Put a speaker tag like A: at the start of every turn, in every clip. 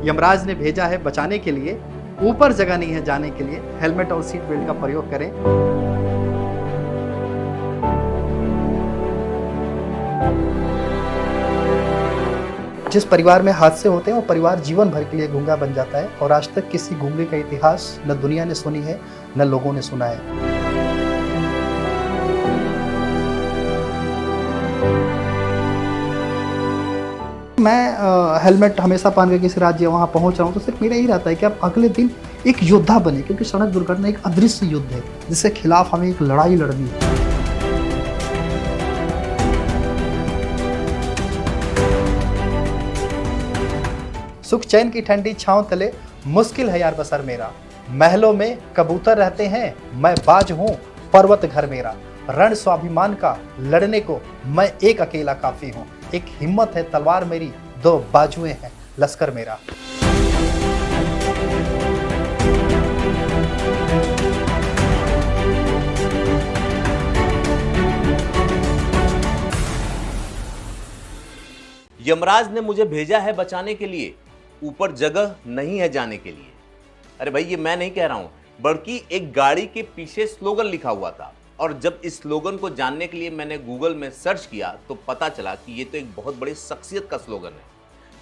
A: यमराज ने भेजा है बचाने के लिए, ऊपर जगह नहीं है जाने के लिए, हेलमेट और सीट बेल्ट का प्रयोग करें। जिस परिवार में हादसे होते हैं वो परिवार जीवन भर के लिए गूंगा बन जाता है, और आज तक किसी गूंगे का इतिहास न दुनिया ने सुनी है न लोगों ने सुना है। मैं हेलमेट हमेशा पहन के किसी राज्य वहाँ पहुँच रहा हूँ तो सिर्फ मेरा ही रहता है कि आप अगले दिन एक योद्धा बने, क्योंकि सड़क दुर्घटना एक अदृश्य युद्ध है जिसके खिलाफ हमें एक लड़ाई लड़नी है। सुख चैन की ठंडी छांव तले मुश्किल है यार बसर मेरा, महलों में कबूतर रहते हैं मैं बाज हूँ पर्वत घर मेरा, रण स्वाभिमान का लड़ने को मैं एक अकेला काफी हूँ, एक हिम्मत है तलवार मेरी, दो बाजुएं हैं लश्कर मेरा।
B: यमराज ने मुझे भेजा है बचाने के लिए, ऊपर जगह नहीं है जाने के लिए। अरे भाई, ये मैं नहीं कह रहा हूं, बल्कि एक गाड़ी के पीछे स्लोगन लिखा हुआ था, और जब इस स्लोगन को जानने के लिए मैंने गूगल में सर्च किया तो पता चला कि ये तो एक बहुत बड़ी शख्सियत का स्लोगन है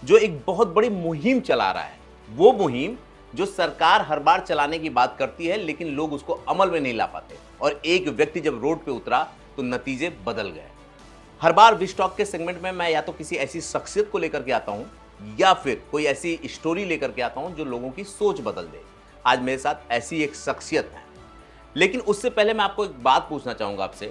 B: जो एक बहुत बड़ी मुहिम चला रहा है। वो मुहिम जो सरकार हर बार चलाने की बात करती है लेकिन लोग उसको अमल में नहीं ला पाते, और एक व्यक्ति जब रोड पे उतरा तो नतीजे बदल गए। हर बार विश टॉक के सेगमेंट में मैं या तो किसी ऐसी शख्सियत को लेकर के आता हूं या फिर कोई ऐसी स्टोरी लेकर के आता हूं जो लोगों की सोच बदल दे। आज मेरे साथ ऐसी एक शख्सियत है, लेकिन उससे पहले मैं आपको एक बात पूछना चाहूंगा आपसे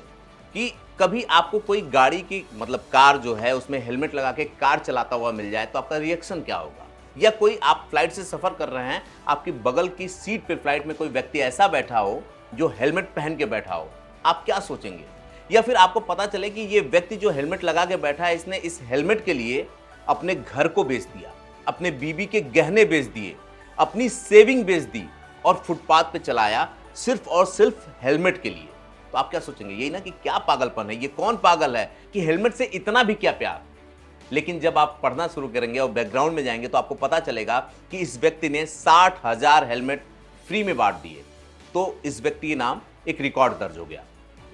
B: कि कभी आपको कोई गाड़ी की मतलब कार जो है उसमें हेलमेट लगा के कार चलाता हुआ मिल जाए तो आपका रिएक्शन क्या होगा? या कोई आप फ्लाइट से सफर कर रहे हैं, आपकी बगल की सीट पे फ्लाइट में कोई व्यक्ति ऐसा बैठा हो जो हेलमेट पहन के बैठा हो, आप क्या सोचेंगे? या फिर आपको पता चले कि ये व्यक्ति जो हेलमेट लगा के बैठा है इसने इस हेलमेट के लिए अपने घर को बेच दिया, अपने बीबी के गहने बेच दिए, अपनी सेविंग बेच दी और फुटपाथ पे चलाया सिर्फ और सिर्फ हेलमेट के लिए, तो आप क्या सोचेंगे? यही ना कि क्या पागलपन है, ये कौन पागल है कि हेलमेट से इतना भी क्या प्यार। लेकिन जब आप पढ़ना शुरू करेंगे और बैकग्राउंड में जाएंगे तो आपको पता चलेगा कि इस व्यक्ति ने 60,000 हेलमेट फ्री में बांट दिए, तो इस व्यक्ति के नाम एक रिकॉर्ड दर्ज हो गया।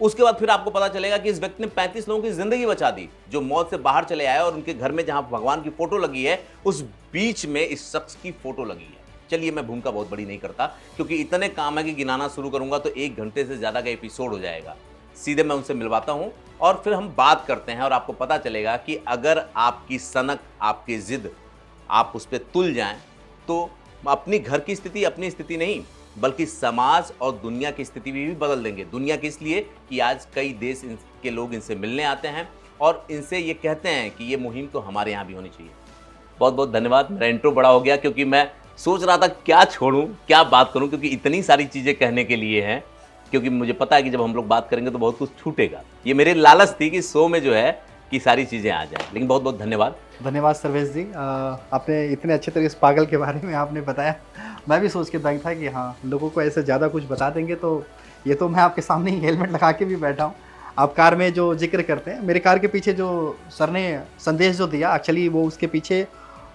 B: उसके बाद फिर आपको पता चलेगा कि इस व्यक्ति ने 35 लोगों की जिंदगी बचा दी जो मौत से बाहर चले आए, और उनके घर में जहां भगवान की फोटो लगी है उस बीच में इस शख्स की फोटो लगी है। चलिए, मैं भूमिका बहुत बड़ी नहीं करता क्योंकि इतने काम है कि गिनाना शुरू करूंगा तो 1 घंटे से ज्यादा का एपिसोड हो जाएगा। सीधे मैं उनसे मिलवाता हूं और फिर हम बात करते हैं, और आपको पता चलेगा कि अगर आपकी सनक, आपकी जिद, आप उस पर तुल जाएं तो अपनी घर की स्थिति, अपनी स्थिति नहीं बल्कि समाज और दुनिया की स्थिति भी बदल देंगे। दुनिया की इसलिए कि आज कई देश के लोग इनसे मिलने आते हैं और इनसे ये कहते हैं कि ये मुहिम तो हमारे यहाँ भी होनी चाहिए। बहुत बहुत धन्यवाद। मेरा इंट्रो बड़ा हो गया क्योंकि मैं सोच रहा था क्या छोड़ूं, क्या बात करूं, क्योंकि इतनी सारी चीज़ें कहने के लिए हैं, क्योंकि मुझे पता है कि जब हम लोग बात करेंगे तो बहुत कुछ छूटेगा। ये मेरी लालच थी कि शो में जो है कि सारी चीज़ें आ जाएं। लेकिन बहुत बहुत धन्यवाद।
A: धन्यवाद सर्वेश जी, आपने इतने अच्छे तरीके से पागल के बारे में आपने बताया। मैं भी सोच के दंग था कि हाँ, लोगों को ऐसे ज़्यादा कुछ बता देंगे, तो ये तो मैं आपके सामने ही हेलमेट लगा के भी बैठा हूँ। आप कार में जो जिक्र करते हैं, मेरे कार के पीछे जो सर ने संदेश जो दिया, एक्चुअली वो उसके पीछे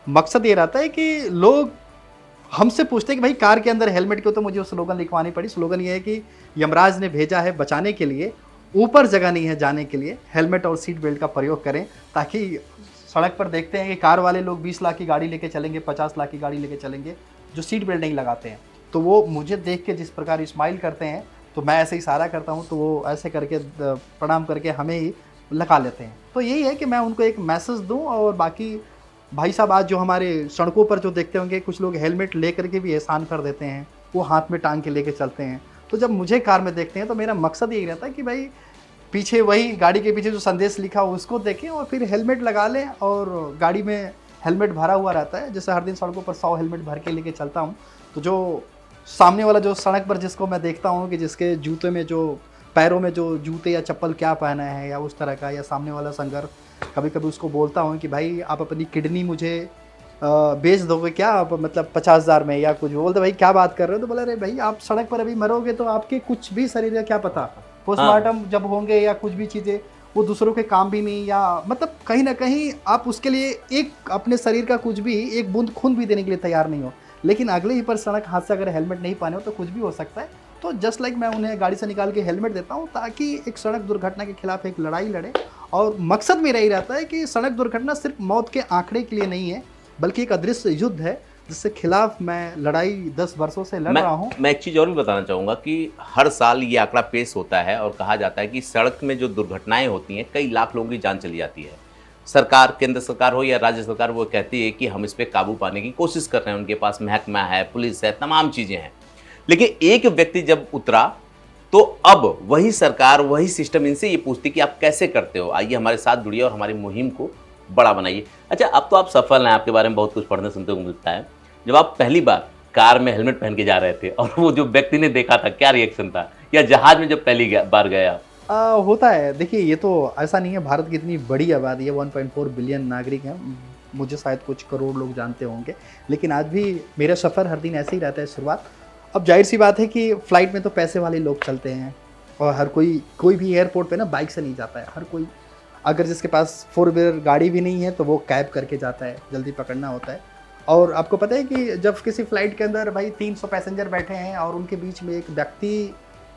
A: मकसद ये रहता है कि लोग हमसे पूछते हैं कि भाई कार के अंदर हेलमेट क्यों, तो मुझे वो स्लोगन लिखवानी पड़ी। स्लोगन ये है कि यमराज ने भेजा है बचाने के लिए, ऊपर जगह नहीं है जाने के लिए, हेलमेट और सीट बेल्ट का प्रयोग करें। ताकि सड़क पर देखते हैं कि कार वाले लोग 20 लाख की गाड़ी लेके चलेंगे, 50 लाख की गाड़ी लेके चलेंगे, जो सीट बेल्ट नहीं लगाते हैं, तो वो मुझे देख के जिस प्रकार स्माइल करते हैं तो मैं ऐसे इशारा करता हूँ तो वो ऐसे करके प्रणाम करके हमें ही लगा लेते हैं। तो यही है कि मैं उनको एक मैसेज दूँ। और बाकी भाई साहब, आज जो हमारे सड़कों पर जो देखते होंगे कुछ लोग हेलमेट ले करके भी एहसान कर देते हैं, वो हाथ में टांग के लेके चलते हैं। तो जब मुझे कार में देखते हैं तो मेरा मकसद यही रहता है कि भाई पीछे वही गाड़ी के पीछे जो संदेश लिखा हो उसको देखें और फिर हेलमेट लगा लें। और गाड़ी में हेलमेट भरा हुआ रहता है, जैसे हर दिन सड़कों पर 100 हेलमेट भर के लेके चलता हूँ, तो जो सामने वाला जो सड़क पर जिसको मैं देखता हूँ कि जिसके जूते में जो पैरों में जो जूते या चप्पल क्या पहना है या उस तरह का, या सामने वाला संगर, कभी कभी उसको बोलता हूँ कि भाई आप अपनी किडनी मुझे बेच दोगे क्या, आप मतलब 50,000 में या कुछ। बोलते भाई क्या बात कर रहे हो, तो बोला अरे भाई आप सड़क पर अभी मरोगे तो आपके कुछ भी शरीर का क्या पता, पोस्टमार्टम जब होंगे या कुछ भी चीज़ें, वो दूसरों के काम भी नहीं, या मतलब कहीं ना कहीं आप उसके लिए एक अपने शरीर का कुछ भी, एक बूंद खून भी देने के लिए तैयार नहीं हो, लेकिन अगले ही पर सड़क हादसा अगर हेलमेट नहीं पहने हो तो कुछ भी हो सकता है। तो जस्ट लाइक मैं उन्हें गाड़ी से निकाल के हेलमेट देता हूँ ताकि एक सड़क दुर्घटना के खिलाफ एक लड़ाई लड़े। और मकसद मेरा ही रहता है कि सड़क दुर्घटना सिर्फ मौत के आंकड़े के लिए नहीं है, बल्कि एक अदृश्य युद्ध है जिसके खिलाफ मैं लड़ाई 10 वर्षों से लड़ रहा हूँ।
B: मैं एक चीज़ और भी बताना चाहूँगा कि हर साल ये आंकड़ा पेश होता है और कहा जाता है कि सड़क में जो दुर्घटनाएं होती हैं, कई लाख लोगों की जान चली जाती है। सरकार, केंद्र सरकार हो या राज्य सरकार, वो कहती है कि हम इस पर काबू पाने की कोशिश कर रहे हैं, उनके पास महकमा है, पुलिस है, तमाम चीज़ें हैं। लेकिन एक व्यक्ति जब उतरा तो अब वही सरकार, वही सिस्टम इनसे ये पूछती कि आप कैसे करते हो, आइए हमारे साथ जुड़िए और हमारी मुहिम को बड़ा बनाइए। अच्छा, अब तो आप सफल हैं, आपके बारे में बहुत कुछ पढ़ने सुनने को मिलता है। जब आप पहली बार कार में हेलमेट पहन के जा रहे थे और वो जो व्यक्ति ने देखा था, क्या रिएक्शन था? या जहाज में जब पहली बार गए आप?
A: होता है, देखिए ये तो ऐसा नहीं है, भारत की इतनी बड़ी आबादी है, 1.4 बिलियन नागरिक हैं, मुझे शायद कुछ करोड़ लोग जानते होंगे, लेकिन आज भी मेरा सफ़र हर दिन ऐसे ही रहता है शुरुआत। अब जाहिर सी बात है कि फ़्लाइट में तो पैसे वाले लोग चलते हैं और हर कोई भी एयरपोर्ट पे ना बाइक से नहीं जाता है, हर कोई, अगर जिसके पास 4 व्हीलर गाड़ी भी नहीं है तो वो कैब करके जाता है, जल्दी पकड़ना होता है। और आपको पता है कि जब किसी फ़्लाइट के अंदर भाई 300 पैसेंजर बैठे हैं और उनके बीच में एक व्यक्ति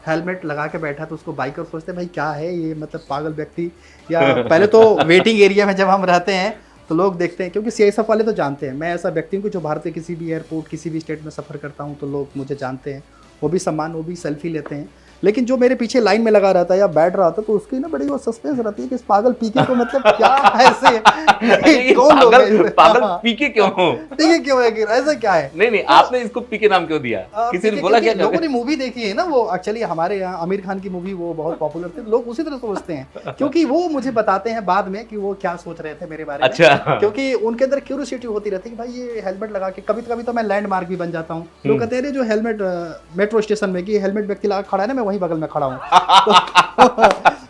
A: हेलमेट लगा के बैठा, तो उसको बाइकर सोचते हैं भाई क्या है ये, मतलब पागल व्यक्ति। या पहले तो वेटिंग एरिया में जब हम रहते हैं तो लोग देखते हैं, क्योंकि सीआईएसएफ वाले तो जानते हैं मैं ऐसा व्यक्ति हूँ कि जो भारत के किसी भी एयरपोर्ट, किसी भी स्टेट में सफ़र करता हूँ तो लोग मुझे जानते हैं, वो भी सम्मान, वो भी सेल्फी लेते हैं। लेकिन जो मेरे पीछे लाइन में लगा रहता है या बैठ रहा था तो उसकी ना बड़ी वो सस्पेंस रहती है कि इस पागल पीके को मतलब क्या ऐसे कौन लोग हैं?
B: पागल पीके क्यों हो?
A: पीके क्यों है, ऐसा क्या है?
B: नहीं, आपने इसको पीके नाम क्यों दिया? किसी ने बोला क्या?
A: लोगों ने मूवी देखी है ना, वो एक्चुअली हमारे यहाँ आमिर खान की मूवी वो बहुत पॉपुलर थी, लोग उसी तरह सोचते हैं, क्योंकि वो मुझे बताते हैं बाद में कि वो क्या सोच रहे थे मेरे बारे में।
B: अच्छा।
A: क्योंकि उनके अंदर क्यूरियोसिटी होती रहती है कि भाई ये हेलमेट लगा के, कभी कभी तो मैं लैंडमार्क भी बन जाता हूँ, लोग कहते हैं जो हेलमेट मेट्रो स्टेशन में कि हेलमेट व्यक्ति लगा खड़ा है ना, मैं वहीं बगल में खड़ा हूँ।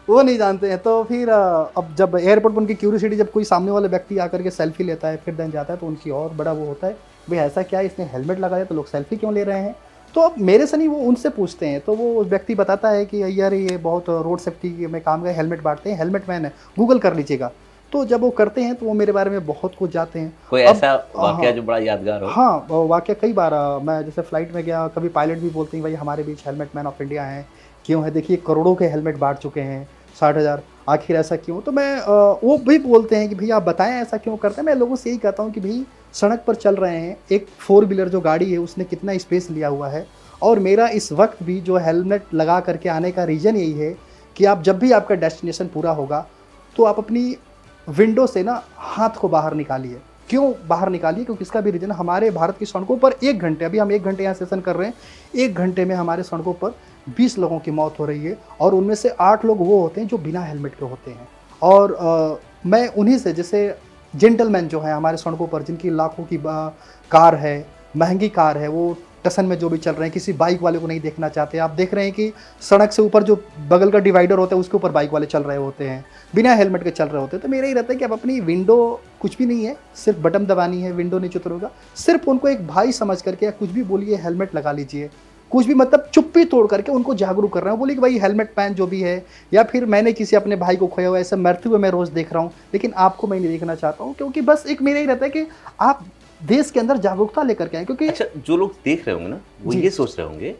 A: तो वो नहीं जानते हैं। तो फिर अब जब एयरपोर्ट पर उनकी क्यूरियोसिटी, जब कोई सामने वाला व्यक्ति आकर के सेल्फी लेता है फिर देन जाता है, तो उनकी और बड़ा वो होता है भाई ऐसा क्या है, इसने हेलमेट लगाया तो लोग सेल्फी क्यों ले रहे हैं। तो अब मेरे से नहीं, वो उनसे पूछते हैं, तो वो व्यक्ति बताता है कि यार ये बहुत रोड सेफ्टी में काम का हेलमेट बांटते हैं, हेलमेट मैन है, गूगल कर लीजिएगा। तो जब वो करते हैं तो वो मेरे बारे में बहुत कुछ जाते हैं।
B: कोई ऐसा वाकया जो बड़ा यादगार हो?
A: हाँ, वाकया कई बार मैं जैसे फ्लाइट में गया, कभी पायलट भी बोलते हैं भाई हमारे बीच हेलमेट मैन ऑफ इंडिया हैं, क्यों है, देखिए करोड़ों के हेलमेट बांट चुके हैं, 60,000, आखिर ऐसा क्यों। तो मैं वो भी बोलते हैं कि भैया आप बताएं ऐसा क्यों करते हैं। मैं लोगों से यही कहता हूँ कि भाई सड़क पर चल रहे हैं, एक 4 व्हीलर जो गाड़ी है उसने कितना स्पेस लिया हुआ है, और मेरा इस वक्त भी जो हेलमेट लगा करके आने का रीज़न यही है कि आप जब भी आपका डेस्टिनेशन पूरा होगा तो आप अपनी विंडो से ना हाथ को बाहर निकालिए। क्यों बाहर निकालिए? क्योंकि इसका भी रीज़न, हमारे भारत की सड़कों पर 1 घंटे, अभी हम 1 घंटे यहाँ सेशन कर रहे हैं, 1 घंटे में हमारे सड़कों पर 20 लोगों की मौत हो रही है, और उनमें से 8 लोग वो होते हैं जो बिना हेलमेट के होते हैं। और मैं उन्हीं से, जैसे जेंटलमैन जो है हमारे सड़कों पर, जिनकी लाखों की कार है, महंगी कार है, वो टसन में जो भी चल रहे हैं, किसी बाइक वाले को नहीं देखना चाहते। आप देख रहे हैं कि सड़क से ऊपर जो बगल का डिवाइडर होता है उसके ऊपर बाइक वाले चल रहे होते हैं, बिना हेलमेट के चल रहे होते हैं। तो मेरा ही रहता है कि अब अपनी विंडो, कुछ भी नहीं है, सिर्फ बटन दबानी है, विंडो नीचे उतरेगा, सिर्फ उनको एक भाई समझ करके, या कुछ भी बोलिए हेलमेट लगा लीजिए, कुछ भी मतलब चुप्पी तोड़ करके उनको जागरूक कर रहे हैं। बोलिए कि भाई हेलमेट पहन जो भी है, या फिर मैंने किसी अपने भाई को खोया हुआ ऐसे मरते हुए मैं रोज़ देख रहा हूँ, लेकिन आपको मैं नहीं देखना चाहता हूँ, क्योंकि बस एक मेरा ही रहता है कि आप देश के अंदर जागरूकता लेकर के आए। क्योंकि
B: अच्छा, जो लोग देख रहे होंगे ना, वो ये सोच रहे होंगे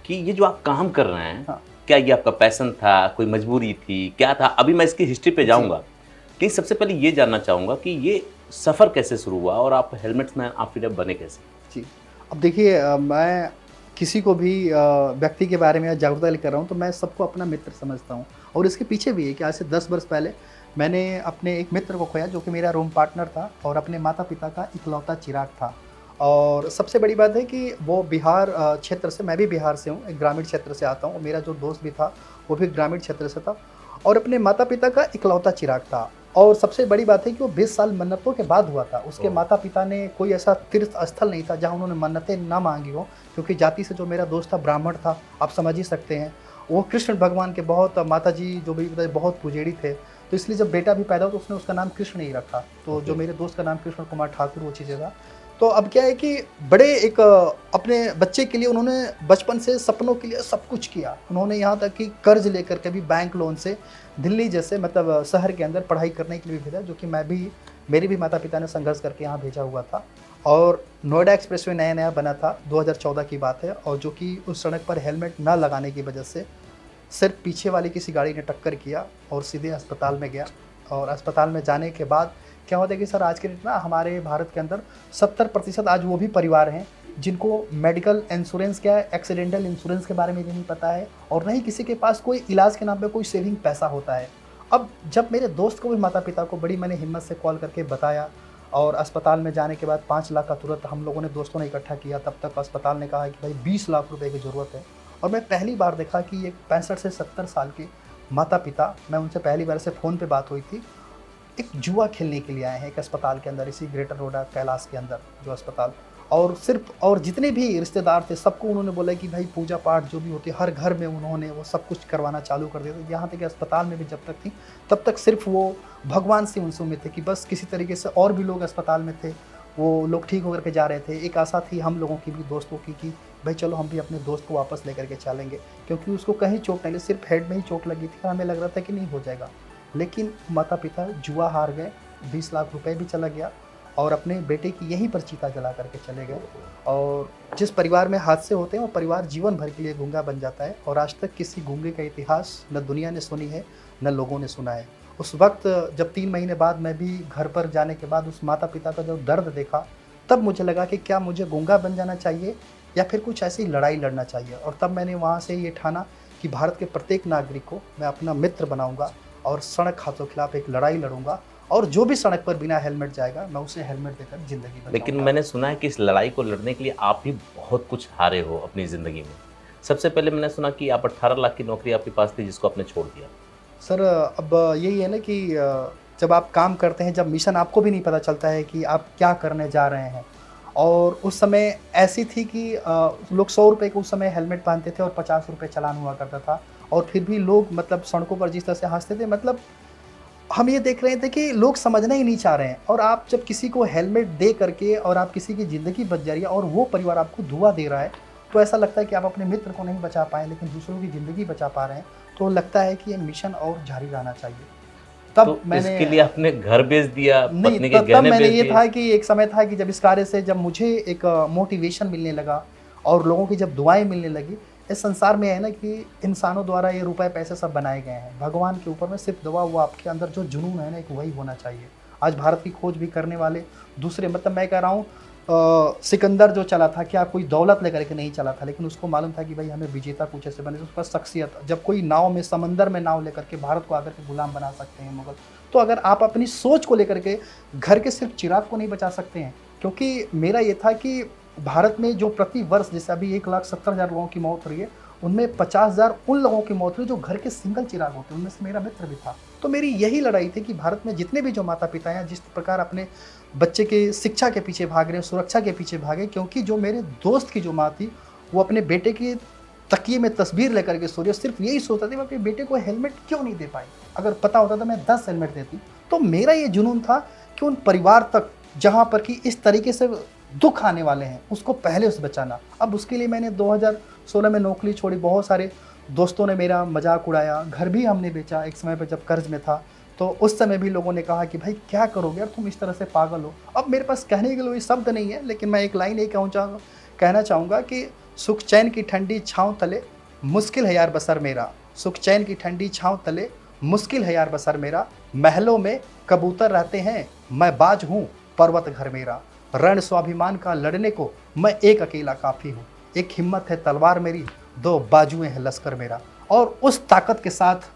B: कि ये जो आप काम कर रहे हैं, हाँ, क्या ये आपका पैशन था, कोई मजबूरी थी, क्या था? अभी मैं इसकी हिस्ट्री पे जाऊंगा, लेकिन सबसे पहले ये जानना चाहूँगा कि ये सफ़र कैसे शुरू हुआ और आप हेलमेट मैन ऑफ इंडिया बने कैसे?
A: जी, अब देखिए, मैं किसी को भी व्यक्ति के बारे में जागरूकता लेकर रहा हूँ तो मैं सबको अपना मित्र समझता हूँ। और इसके पीछे भी है कि आज से 10 वर्ष पहले मैंने अपने एक मित्र को खोया, जो कि मेरा रूम पार्टनर था और अपने माता पिता का इकलौता चिराग था। और सबसे बड़ी बात है कि वो बिहार क्षेत्र से, मैं भी बिहार से हूँ, एक ग्रामीण क्षेत्र से आता हूँ, मेरा जो दोस्त भी था वो भी ग्रामीण क्षेत्र से था, और अपने माता पिता का इकलौता चिराग था। और सबसे बड़ी बात है कि वो 20 साल मन्नतों के बाद हुआ था। उसके माता पिता ने, कोई ऐसा तीर्थ स्थल नहीं था जहाँ उन्होंने मन्नतें ना मांगी हो, क्योंकि जाति से जो मेरा दोस्त था ब्राह्मण था, आप समझ ही सकते हैं। वो कृष्ण भगवान के बहुत, माता जी जो भी बहुत पुजेड़ी थे, तो इसलिए जब बेटा भी पैदा हुआ तो उसने उसका नाम कृष्ण ही रखा। तो जो मेरे दोस्त का नाम कृष्ण कुमार ठाकुर वो चीज़ें था। तो अब क्या है कि बड़े एक अपने बच्चे के लिए उन्होंने बचपन से सपनों के लिए सब कुछ किया। उन्होंने यहाँ तक कि कर्ज लेकर के भी बैंक लोन से दिल्ली जैसे मतलब शहर के अंदर पढ़ाई करने के लिए भी भेजा, जो कि मैं भी, मेरे भी माता-पिता ने संघर्ष करके यहाँ भेजा हुआ था। और नोएडा एक्सप्रेसवे नया-नया बना था, 2014 की बात है, और जो कि उस सड़क पर हेलमेट ना लगाने की वजह से सिर्फ पीछे वाली किसी गाड़ी ने टक्कर किया और सीधे अस्पताल में गया। और अस्पताल में जाने के बाद क्या होता है कि सर आज के डेट में हमारे भारत के अंदर 70% आज वो भी परिवार हैं जिनको मेडिकल इंश्योरेंस क्या है, एक्सीडेंटल इंश्योरेंस के बारे में भी नहीं पता है, और न ही किसी के पास कोई इलाज के नाम पे कोई सेविंग पैसा होता है। अब जब मेरे दोस्त को भी माता पिता को बड़ी मैंने हिम्मत से कॉल करके बताया, और अस्पताल में जाने के बाद 5 लाख का तुरंत हम लोगों ने दोस्तों ने इकट्ठा किया, तब तक अस्पताल ने कहा कि भाई 20 लाख रुपए की ज़रूरत है। और मैं पहली बार देखा कि एक 65 से 70 साल के माता पिता, मैं उनसे पहली बार से फ़ोन पे बात हुई थी, एक जुआ खेलने के लिए आए हैं एक अस्पताल के अंदर, इसी ग्रेटर नोएडा कैलाश के अंदर जो अस्पताल। और सिर्फ, और जितने भी रिश्तेदार थे सबको उन्होंने बोला कि भाई पूजा पाठ जो भी होती है हर घर में उन्होंने वो सब कुछ करवाना चालू कर दिया था। यहाँ तक कि अस्पताल में भी जब तक थी तब तक सिर्फ वो भगवान से उनसे उम्मीद थे कि बस किसी तरीके से, और भी लोग अस्पताल में थे वो लोग ठीक होकर के जा रहे थे। एक आशा थी हम लोगों की भी, दोस्तों की, कि भाई चलो हम भी अपने दोस्त को वापस लेकर के चलेंगे, क्योंकि उसको कहीं चोट नहीं लगी, सिर्फ हेड में ही चोट लगी थी। हमें लग रहा था कि नहीं हो जाएगा, लेकिन माता पिता जुआ हार गए, 20 लाख रुपए भी चला गया, और अपने बेटे की यहीं पर चिता जला करके चले गए। और जिस परिवार में हादसे होते हैं वो परिवार जीवन भर के लिए गूंगा बन जाता है, और आज तक किसी गूंगे का इतिहास न दुनिया ने सुनी है न लोगों ने सुना है। उस वक्त जब 3 महीने बाद मैं भी घर पर जाने के बाद उस माता पिता का जब दर्द देखा, तब मुझे लगा कि क्या मुझे गूंगा बन जाना चाहिए या फिर कुछ ऐसी लड़ाई लड़ना चाहिए। और तब मैंने वहाँ से ये ठाना कि भारत के प्रत्येक नागरिक को मैं अपना मित्र बनाऊंगा और सड़क हादसों के खिलाफ एक लड़ाई लड़ूंगा, और जो भी सड़क पर बिना हेलमेट जाएगा मैं उसे हेलमेट देकर ज़िंदगी बचाऊंगा।
B: लेकिन मैंने सुना है कि इस लड़ाई को लड़ने के लिए आप भी बहुत कुछ हारे हो अपनी ज़िंदगी में। सबसे पहले मैंने सुना कि आप 18 लाख की नौकरी आपके पास थी जिसको आपने छोड़ दिया।
A: सर अब यही है ना कि जब आप काम करते हैं, जब मिशन आपको भी नहीं पता चलता है कि आप क्या करने जा रहे हैं। और उस समय ऐसी थी कि लोग 100 रुपये के उस समय हेलमेट पहनते थे और 50 रुपये चालान हुआ करता था, और फिर भी लोग मतलब सड़कों पर जिस तरह से हंसते थे, मतलब हम ये देख रहे थे कि लोग समझना ही नहीं चाह रहे हैं। और आप जब किसी को हेलमेट दे करके और आप किसी की ज़िंदगी बच जा रही है और वो परिवार आपको दुआ दे रहा है, तो ऐसा लगता है कि आप अपने मित्र को नहीं बचा पाए लेकिन दूसरों की ज़िंदगी बचा पा रहे हैं, तो लगता है कि ये मिशन और जारी रहना चाहिए। तब
B: तो
A: मैंने
B: इसके लिए आपने घर बेच दिया,
A: नहीं,
B: पत्नी के
A: तब
B: गहने
A: मैंने
B: बेच
A: ये
B: दिए?
A: था कि एक समय था कि जब इस कार्य से जब मुझे एक मोटिवेशन मिलने लगा और लोगों की जब दुआएं मिलने लगी। इस संसार में है ना कि इंसानों द्वारा ये रुपए पैसे सब बनाए गए हैं, भगवान के ऊपर में सिर्फ दुआ, वो आपके अंदर जो जुनून है ना एक वही होना चाहिए। आज भारत की खोज भी करने वाले दूसरे, मतलब मैं कह रहा हूँ सिकंदर जो चला था, क्या कोई दौलत लेकर के नहीं चला था, लेकिन उसको मालूम था कि भाई हमें विजेता कुछ ऐसे बने, उसका शख्सियत। जब कोई नाव में, समंदर में नाव लेकर के भारत को आकर के गुलाम बना सकते हैं मुगल, तो अगर आप अपनी सोच को लेकर के घर के सिर्फ चिराग को नहीं बचा सकते हैं। क्योंकि मेरा ये था कि भारत में जो प्रति वर्ष जैसे अभी 1,70,000 लोगों की मौत हो रही है, उनमें 50,000 उन लोगों की मौत हुई जो घर के सिंगल चिराग होते हैं, उनमें से मेरा मित्र भी था। तो मेरी यही लड़ाई थी कि भारत में जितने भी जो माता पिता हैं, जिस प्रकार अपने बच्चे के शिक्षा के पीछे भाग रहे हैं, सुरक्षा के पीछे भागे, क्योंकि जो मेरे दोस्त की जो माँ थी वो अपने बेटे की तकिए में तस्वीर लेकर के सो रही है, सिर्फ यही सोचता था मैं अपने बेटे को हेलमेट क्यों नहीं दे पाई। अगर पता होता तो मैं 10 हेलमेट देती। तो मेरा ये जुनून था कि उन परिवार तक जहाँ पर कि इस तरीके से दुख आने वाले हैं उसको पहले उसे बचाना। अब उसके लिए मैंने 2016 में नौकरी छोड़ी, बहुत सारे दोस्तों ने मेरा मजाक उड़ाया, घर भी हमने बेचा एक समय पर जब कर्ज में था, तो उस समय भी लोगों ने कहा कि भाई क्या करोगे यार, तुम इस तरह से पागल हो। अब मेरे पास कहने के लिए शब्द नहीं है, लेकिन मैं एक लाइन कहना चाहूँगा कि सुख चैन की ठंडी छाँव तले मुश्किल है यार बसर मेरा, सुख चैन की ठंडी छाँव तले मुश्किल है यार बसर मेरा, महलों में कबूतर रहते हैं मैं बाज हूँ पर्वत घर मेरा, रण स्वाभिमान का लड़ने को मैं एक अकेला काफ़ी हूँ, एक हिम्मत है तलवार मेरी, 2 बाजुएं हैं लश्कर मेरा। और उस ताकत के साथ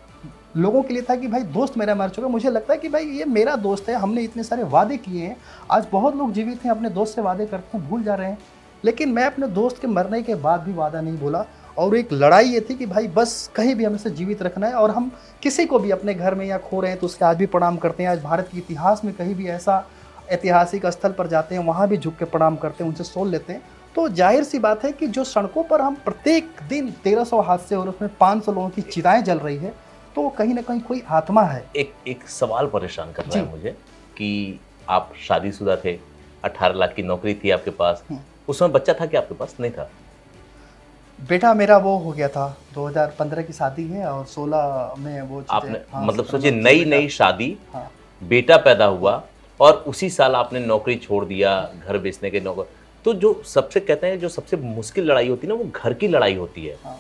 A: लोगों के लिए था कि भाई दोस्त मेरा मर चुका, मुझे लगता है कि भाई ये मेरा दोस्त है, हमने इतने सारे वादे किए हैं। आज बहुत लोग जीवित हैं, अपने दोस्त से वादे करते हैं, भूल जा रहे हैं, लेकिन मैं अपने दोस्त के मरने के बाद भी वादा नहीं भूला। और एक लड़ाई ये थी कि भाई बस कहीं भी हमें से जीवित रखना है, और हम किसी को भी अपने घर में या खो रहे हैं तो उसके आज भी प्रणाम करते हैं। आज भारत के इतिहास में कहीं भी ऐसा ऐतिहासिक स्थल पर जाते हैं, वहाँ भी झुक के प्रणाम करते हैं, उनसे सोल लेते हैं। तो जाहिर सी बात है कि जो सड़कों पर हम प्रत्येक दिन 1300 हादसे और उसमें 500 लोगों की चिताएं जल रही है, तो कहीं ना कहीं कोई आत्मा है।
B: एक सवाल परेशान कर रहा है मुझे कि आप शादीशुदा थे, 18 लाख की नौकरी थी आपके पास,
A: हम्म।
B: उसमें बच्चा था कि आपके पास नहीं था?
A: बेटा मेरा वो हो गया था, 2015 की शादी है और 16 में वो चीज़ें,
B: आपने
A: हाँ
B: मतलब
A: 17
B: सोचिए,
A: में
B: नई
A: बेटा।
B: नई शादी,
A: हाँ
B: बेटा पैदा हुआ और उसी साल आपने नौकरी छोड़ दिया, घर बेचने के नौकर। तो जो सबसे कहते हैं, जो सबसे मुश्किल लड़ाई होती है ना, वो घर की लड़ाई होती है।
A: हाँ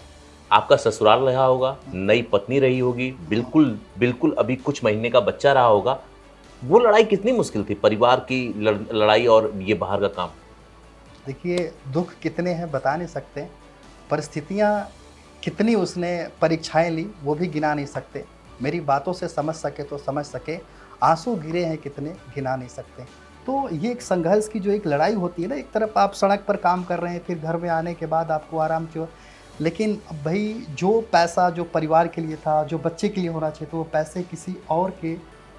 B: आपका ससुराल रहा होगा, नई पत्नी रही होगी, बिल्कुल बिल्कुल अभी कुछ महीने का बच्चा रहा होगा। वो लड़ाई कितनी मुश्किल थी, परिवार की लड़ाई और ये बाहर का काम?
A: देखिए दुख कितने हैं बता नहीं सकते, परिस्थितियाँ कितनी उसने परीक्षाएं ली वो भी गिना नहीं सकते। मेरी बातों से समझ सके तो समझ सके, आंसू गिरे हैं कितने गिना नहीं सकते। तो ये एक संघर्ष की जो एक लड़ाई होती है ना, एक तरफ आप सड़क पर काम कर रहे हैं, फिर घर में आने के बाद आपको आराम क्यों, लेकिन अब भाई जो पैसा जो परिवार के लिए था, जो बच्चे के लिए होना चाहिए, तो वो पैसे किसी और के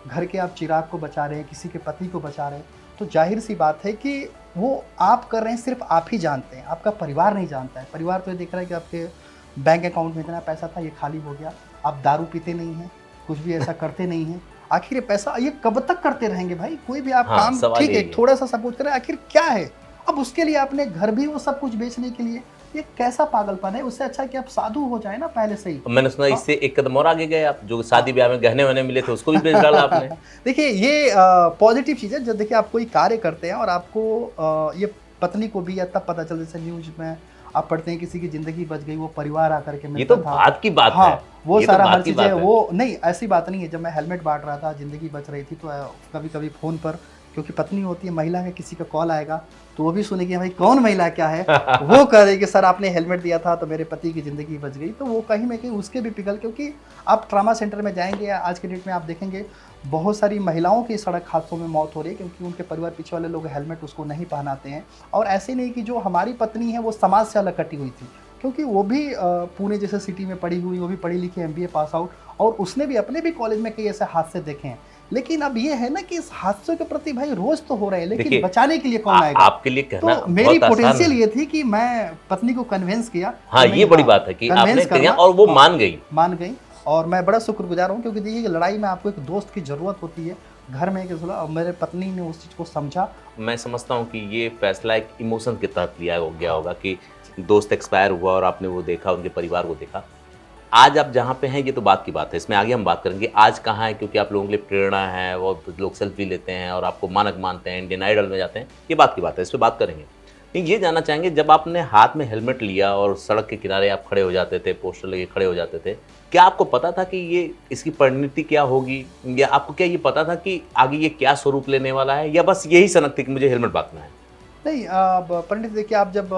A: घर के आप चिराग को बचा रहे हैं, किसी के पति को बचा रहे हैं। तो जाहिर सी बात है कि वो आप कर रहे हैं, सिर्फ आप ही जानते हैं, आपका परिवार नहीं जानता है। परिवार तो ये देख रहा है कि आपके बैंक अकाउंट में इतना पैसा था, ये खाली हो गया। आप दारू पीते नहीं हैं, कुछ भी ऐसा करते नहीं हैं, आखिर ये पैसा ये कब तक करते रहेंगे भाई? कोई भी आप
B: हाँ,
A: काम
B: सवाल
A: ठीक है,
B: यही है।
A: थोड़ा सा सपोर्ट करें, आखिर क्या है? अब उसके लिए आपने घर भी वो सब कुछ बेचने के लिए, ये कैसा पागलपन है? उससे अच्छा है कि आप साधु हो जाए ना पहले से ही।
B: मैंने सुना
A: हाँ।
B: इससे एक कदम और आगे गए आप, जो शादी ब्याह में गहने वहने मिले थे उसको भी बेच डाला आपने।
A: देखिए ये पॉजिटिव चीज़ है। जब देखिए आप कोई कार्य करते हैं और आपको ये पत्नी को भी या तब पता चल, जैसे न्यूज में आप पढ़ते हैं किसी की जिंदगी बच गई, वो परिवार आकर के
B: ये
A: मिलता
B: तो
A: था।
B: बात की बात है।
A: हाँ, वो
B: ये तो
A: सारा
B: बात
A: हर
B: की
A: चीज़ें,
B: बात है।
A: वो नहीं ऐसी बात नहीं है। जब मैं हेलमेट बांट रहा था, जिंदगी बच रही थी, तो कभी कभी फ़ोन पर, क्योंकि पत्नी होती है महिला का, किसी का कॉल आएगा तो वो भी सुनेगी भाई कौन महिला क्या है, वो कह रही कि सर आपने हेलमेट दिया था तो मेरे पति की ज़िंदगी बच गई। तो वो कहीं ना कहीं उसके भी पिघल, क्योंकि आप ट्रामा सेंटर में जाएंगे या आज के डेट में आप देखेंगे बहुत सारी महिलाओं की सड़क हादसों में मौत हो रही है, क्योंकि उनके परिवार पीछे वाले लोग हेलमेट उसको नहीं पहनाते हैं। और ऐसे नहीं कि जो हमारी पत्नी है वो समाज से अलग कटी हुई थी, क्योंकि वो भी पुणे जैसे सिटी में पढ़ी हुई, वो भी पढ़ी लिखी, एमबीए पास आउट, और उसने भी अपने भी कॉलेज में कई ऐसे हादसे देखे हैं। लेकिन अब ये है ना कि इस हादसों के प्रति भाई रोज तो हो रहे हैं, लेकिन
B: देखिए,
A: बचाने के लिए कौन आएगा?
B: आपके लिए कहना
A: तो मेरी
B: बहुत आसान
A: पोटेंशियल
B: है।
A: ये थी कि मैं पत्नी को कन्विंस किया
B: हाँ,
A: कि
B: ये
A: नहीं,
B: बड़ी
A: हाँ,
B: बात है कि आपने
A: कन्विंस
B: किया
A: करना,
B: और वो
A: हाँ,
B: मान गई।
A: मान गई। और मैं बड़ा शुक्रगुजार हूँ, क्योंकि देखिए लड़ाई में आपको एक दोस्त की ज़रूरत होती है, घर में एक सुलह, और मेरे पत्नी ने उस चीज़ को समझा।
B: मैं समझता हूँ कि ये फैसला एक इमोशन के तहत लिया हो गया होगा कि दोस्त एक्सपायर हुआ और आपने वो देखा, उनके परिवार को देखा। आज आप जहाँ पे हैं ये तो बात की बात है, इसमें आगे हम बात करेंगे आज कहाँ है, क्योंकि आप लोगों के लिए प्रेरणा है, वो लोग सेल्फी लेते हैं और आपको मानक मानते हैं, इंडियन आइडल में जाते हैं, ये बात की बात है, इस पर बात करेंगे। लेकिन ये जानना चाहेंगे, जब आपने हाथ में हेलमेट लिया और सड़क के किनारे आप खड़े हो जाते थे, पोस्टर लगे खड़े हो जाते थे, क्या आपको पता था कि ये इसकी परिणति क्या होगी, या आपको क्या ये पता था कि आगे ये क्या स्वरूप लेने वाला है, या बस यही सनक थी कि मुझे हेलमेट बांधना है?
A: नहीं, अब पंडित देखिए, आप जब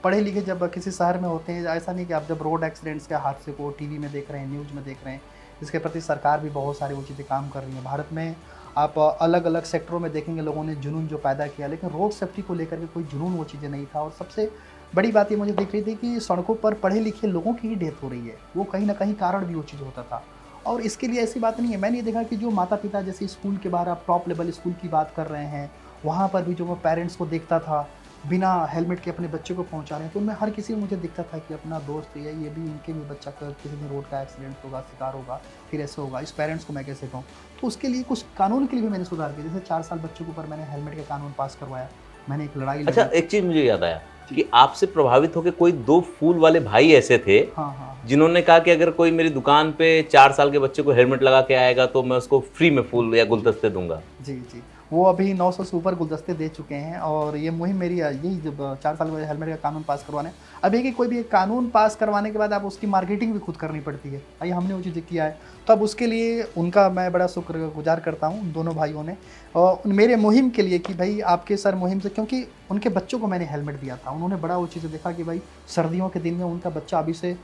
A: पढ़े लिखे जब किसी शहर में होते हैं, ऐसा नहीं कि आप जब रोड एक्सीडेंट्स के हादसे को टीवी में देख रहे हैं, न्यूज़ में देख रहे हैं, इसके प्रति सरकार भी बहुत सारी वो चीज़ें काम कर रही है। भारत में आप अलग अलग सेक्टरों में देखेंगे लोगों ने जुनून जो पैदा किया, लेकिन रोड सेफ्टी को लेकर के कोई जुनून वो चीज़ें नहीं था। और सबसे बड़ी बात ये मुझे दिख रही थी कि सड़कों पर पढ़े लिखे लोगों की ही डेथ हो रही है, वो कहीं ना कहीं कारण भी वो चीज़ होता था। और इसके लिए ऐसी बात नहीं है, मैंने ये देखा कि जो माता पिता, जैसे स्कूल के बाहर आप टॉप लेवल स्कूल की बात कर रहे हैं, वहाँ पर भी जो मैं पेरेंट्स को देखता था बिना हेलमेट के अपने बच्चे को पहुँचा रहे हैं, तो उनमें हर किसी में मुझे दिखता था कि अपना दोस्त है, ये भी इनके भी बच्चा का किसी दिन रोड का एक्सीडेंट होगा, शिकार होगा, फिर ऐसे होगा, इस पेरेंट्स को मैं कैसे कहूँ? तो उसके लिए कुछ कानून के लिए भी मैंने सुधार किया, जैसे 4 साल बच्चों के ऊपर मैंने हेलमेट का कानून पास करवाया, मैंने एक लड़ाई लड़ी।
B: अच्छा, एक चीज़ मुझे याद आया कि आपसे प्रभावित होकर कोई 2 फूल वाले भाई ऐसे थे,
A: हाँ हाँ
B: जिन्होंने कहा कि अगर कोई मेरी दुकान पे 4 साल के बच्चे को हेलमेट लगा के आएगा तो मैं उसको फ्री में फूल या गुलदस्ते दूंगा।
A: जी जी, वो अभी 900 से ऊपर गुलदस्ते दे चुके हैं। और ये मुहिम मेरी यही, जब 4 साल में हेलमेट का कानून पास करवाने, अब ये कि कोई भी एक कानून पास करवाने के बाद आप उसकी मार्केटिंग भी खुद करनी पड़ती है, आइए हमने वो चीज़ें किया है। तो अब उसके लिए उनका मैं बड़ा शुक्रगुजार करता हूँ, उन दोनों भाइयों ने, और मेरे मुहिम के लिए कि भाई आपके सर मुहिम से, क्योंकि उनके बच्चों को मैंने हेलमेट दिया था, उन्होंने बड़ा वो चीज़ें देखा कि भाई सर्दियों के दिन में उनका बच्चा अभी से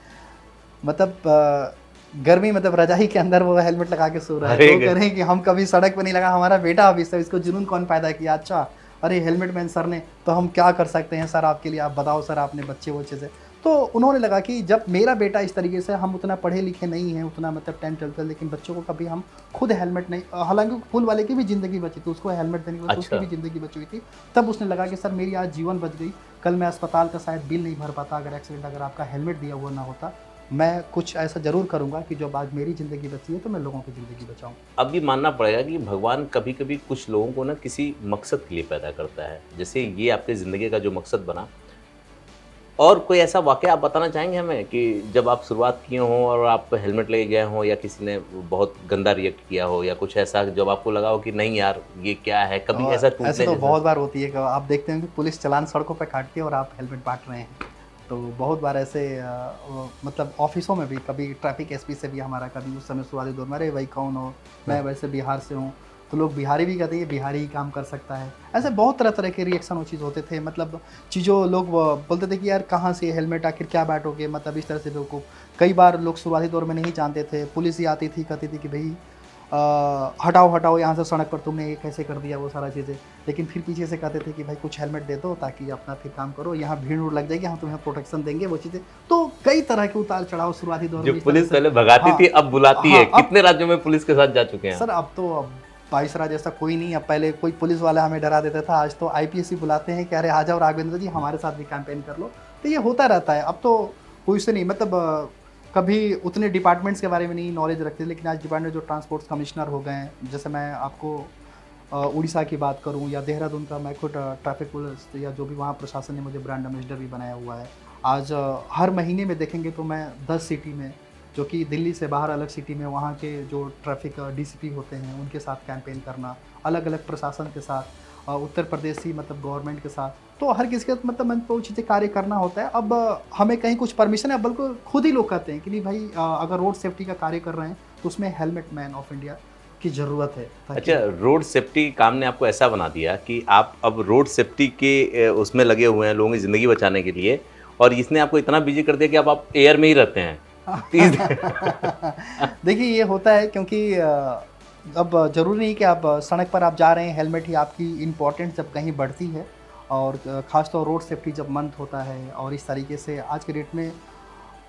A: मतलब गर्मी, मतलब रजाई के अंदर वो हेलमेट लगा के सो रहा है।
B: अरे
A: तो कह रहे हैं कि हम कभी सड़क पे नहीं लगा, हमारा बेटा अभी से, इसको जुनून कौन पैदा किया? अच्छा, अरे हेलमेट मैन सर ने, तो हम क्या कर सकते हैं सर आपके लिए, आप बताओ सर, आपने बच्चे वो चीज़ें। तो उन्होंने लगा कि जब मेरा बेटा इस तरीके से, हम उतना पढ़े लिखे नहीं हैं, उतना मतलब 10 12 लेकिन बच्चों को कभी हम खुद हेलमेट नहीं, हालांकि फूल वाले की भी ज़िंदगी बची थी, उसको हेलमेट देने की वजह से उसकी भी ज़िंदगी बची हुई थी। तब उसने लगा कि सर मेरी आज जीवन बच गई, कल मैं अस्पताल का शायद बिल नहीं भर पाता अगर एक्सीडेंट, अगर आपका हेलमेट दिया हुआ ना होता। मैं कुछ ऐसा ज़रूर करूँगा कि जब आज मेरी ज़िंदगी बची है तो मैं लोगों की ज़िंदगी बचाऊँ।
B: अब ये मानना पड़ेगा कि भगवान कभी-कभी कुछ लोगों को ना किसी मकसद के लिए पैदा करता है। जैसे ये आपके ज़िंदगी का जो मकसद बना, और कोई ऐसा वाक़या आप बताना चाहेंगे हमें कि जब आप शुरुआत किए हों और आप हेलमेट लेके गए हों या किसी ने बहुत गंदा रिएक्ट किया हो या कुछ ऐसा जब आपको लगा हो कि नहीं यार ये क्या है? कभी
A: और
B: ऐसा टूटने
A: ऐसे तो
B: जैसा?
A: बहुत बार होती है कि आप देखते हैं कि पुलिस चालान सड़कों पे काटती है और आप हेलमेट बाँट रहे हैं। तो बहुत बार ऐसे मतलब ऑफ़िसों में भी कभी ट्रैफ़िक एसपी से भी हमारा कभी उस समय शुरुआती दौर में, अरे भाई कौन हो? मैं वैसे बिहार से हूँ। तो लोग बिहारी भी कहते हैं ये बिहारी ही काम कर सकता है। ऐसे बहुत तरह-तरह के रिएक्शन वो चीज़ होते थे, मतलब चीज़ों लोग बोलते थे कि यार कहाँ से हेलमेट आखिर क्या बाँटोगे? मतलब इस तरह से बेवकूफ़। कई बार लोग शुरुआती दौर में नहीं जानते थे, पुलिस ही आती थी, कहती थी कि भई हटाओ, हटाओ यहाँ से सड़क पर, तुमने ये कैसे कर दिया, वो सारा चीज़ें। लेकिन फिर पीछे से कहते थे कि भाई कुछ हेलमेट दे दो ताकि अपना फिर काम करो, यहाँ भीड़-वूड़ लग जाएगी, हम तुम्हें प्रोटेक्शन देंगे, वो चीज़ें। तो कई तरह के उतार-चढ़ाव शुरुआती दौर
B: जो
A: में इस तरह
B: पुलिस
A: से।
B: पहले भगाती
A: हाँ,
B: थी अब बुलाती है।
A: हाँ, अब
B: कितने राज्यों में पुलिस के साथ जा चुके हैं आप?
A: सर अब 22 राज्य ऐसा कोई नहीं, अब पहले कोई पुलिस वाला हमें डरा देता था, आज तो आईपीएस ही बुलाते हैं कि अरे आ जाओ राघवेंद्र जी हमारे साथ भी कैंपेन कर लो। तो ये होता रहता है, अब तो कोई से नहीं, मतलब कभी उतने डिपार्टमेंट्स के बारे में नहीं नॉलेज रखते, लेकिन आज डिपार्टमेंट जो ट्रांसपोर्ट कमिश्नर हो गए हैं, जैसे मैं आपको उड़ीसा की बात करूँ या देहरादून का, मैं खुद ट्रैफिक पुलिस या जो भी वहाँ प्रशासन ने मुझे ब्रांड एम्बेसडर भी बनाया हुआ है। आज हर महीने में देखेंगे तो मैं 10 सिटी में, जो कि दिल्ली से बाहर अलग सिटी में, वहाँ के जो ट्रैफिक डीसीपी होते हैं उनके साथ कैंपेन करना, अलग-अलग प्रशासन के साथ, उत्तर प्रदेशी मतलब गवर्नमेंट के साथ, तो हर किसी के मतलब मन को चीज़ें कार्य करना होता है। अब हमें कहीं कुछ परमिशन है, बल्कि खुद ही लोग कहते हैं कि नहीं भाई अगर रोड सेफ्टी का कार्य कर रहे हैं तो उसमें हेलमेट मैन ऑफ इंडिया की ज़रूरत है। ताकि
B: अच्छा, रोड सेफ्टी काम ने आपको ऐसा बना दिया कि आप अब रोड सेफ्टी के उसमें लगे हुए हैं लोगों की ज़िंदगी बचाने के लिए, और इसने आपको इतना बिज़ी कर दिया कि अब आप एयर में ही रहते हैं। 30
A: देखिए ये होता है क्योंकि अब ज़रूरी नहीं कि आप सड़क पर आप जा रहे हैं, हेलमेट ही आपकी इम्पोर्टेंस जब कहीं बढ़ती है, और ख़ासतौर रोड सेफ्टी जब मंथ होता है और इस तरीके से आज के डेट में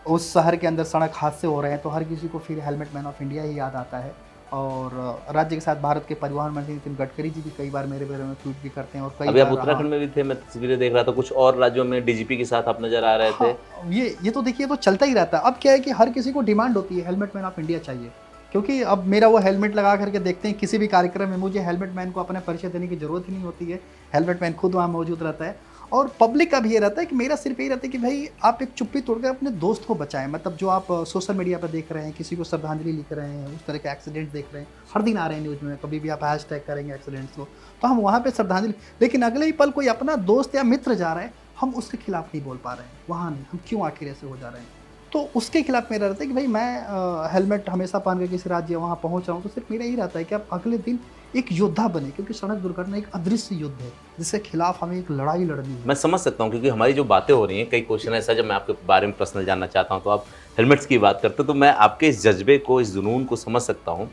A: उस शहर के अंदर सड़क हादसे हो रहे हैं, तो हर किसी को फिर हेलमेट मैन ऑफ इंडिया ही याद आता है। और राज्य के साथ भारत के परिवहन मंत्री नितिन गडकरी जी भी कई बार मेरे बारे में ट्वीट भी करते हैं, और कई
B: अभी आप
A: बार
B: उत्तराखंड में भी थे, मैं तस्वीरें देख रहा था, कुछ और राज्यों में डीजीपी के साथ आप नज़र आ रहे थे।
A: हाँ, ये तो देखिए तो चलता ही रहता है। अब क्या है कि हर किसी को डिमांड होती है हेलमेट मैन ऑफ इंडिया चाहिए, क्योंकि अब मेरा वो हेलमेट लगा करके देखते हैं किसी भी कार्यक्रम में, मुझे हेलमेट मैन को अपना परिचय देने की ज़रूरत ही नहीं होती है, हेलमेट मैन खुद वहाँ मौजूद रहता है। और पब्लिक का भी ये रहता है कि मेरा सिर्फ यही रहता है कि भाई आप एक चुप्पी तोड़कर अपने दोस्त को बचाएं, मतलब जो आप सोशल मीडिया पर देख रहे हैं, किसी को श्रद्धांजलि लिख रहे हैं, उस तरह के एक्सीडेंट देख रहे हैं, हर दिन आ रहे हैं न्यूज़ में, कभी भी आप हैशटैग करेंगे एक्सीडेंट्स को, तो हम वहाँ पे श्रद्धांजलि, लेकिन अगले ही पल कोई अपना दोस्त या मित्र जा रहा है, हम उसके खिलाफ नहीं बोल पा रहे हैं, वहाँ नहीं, हम क्यों आखिर ऐसे हो जा रहे हैं। तो उसके खिलाफ मेरा रहता है कि भाई मैं हेलमेट हमेशा पहन के किसी राज्य वहाँ पहुँच रहा हूँ, तो सिर्फ मेरा ही रहता है कि आप अगले दिन एक योद्धा बने, क्योंकि सड़क दुर्घटना एक अदृश्य युद्ध है जिसके खिलाफ हमें एक लड़ाई लड़नी है।
B: मैं समझ सकता हूँ क्योंकि हमारी जो बातें हो रही हैं, कई क्वेश्चन ऐसा जब मैं आपके बारे में पर्सनल जानना चाहता हूँ तो आप हेलमेट्स की बात करते हो, तो मैं आपके इस जज्बे को, इस जुनून को समझ सकता हूँ।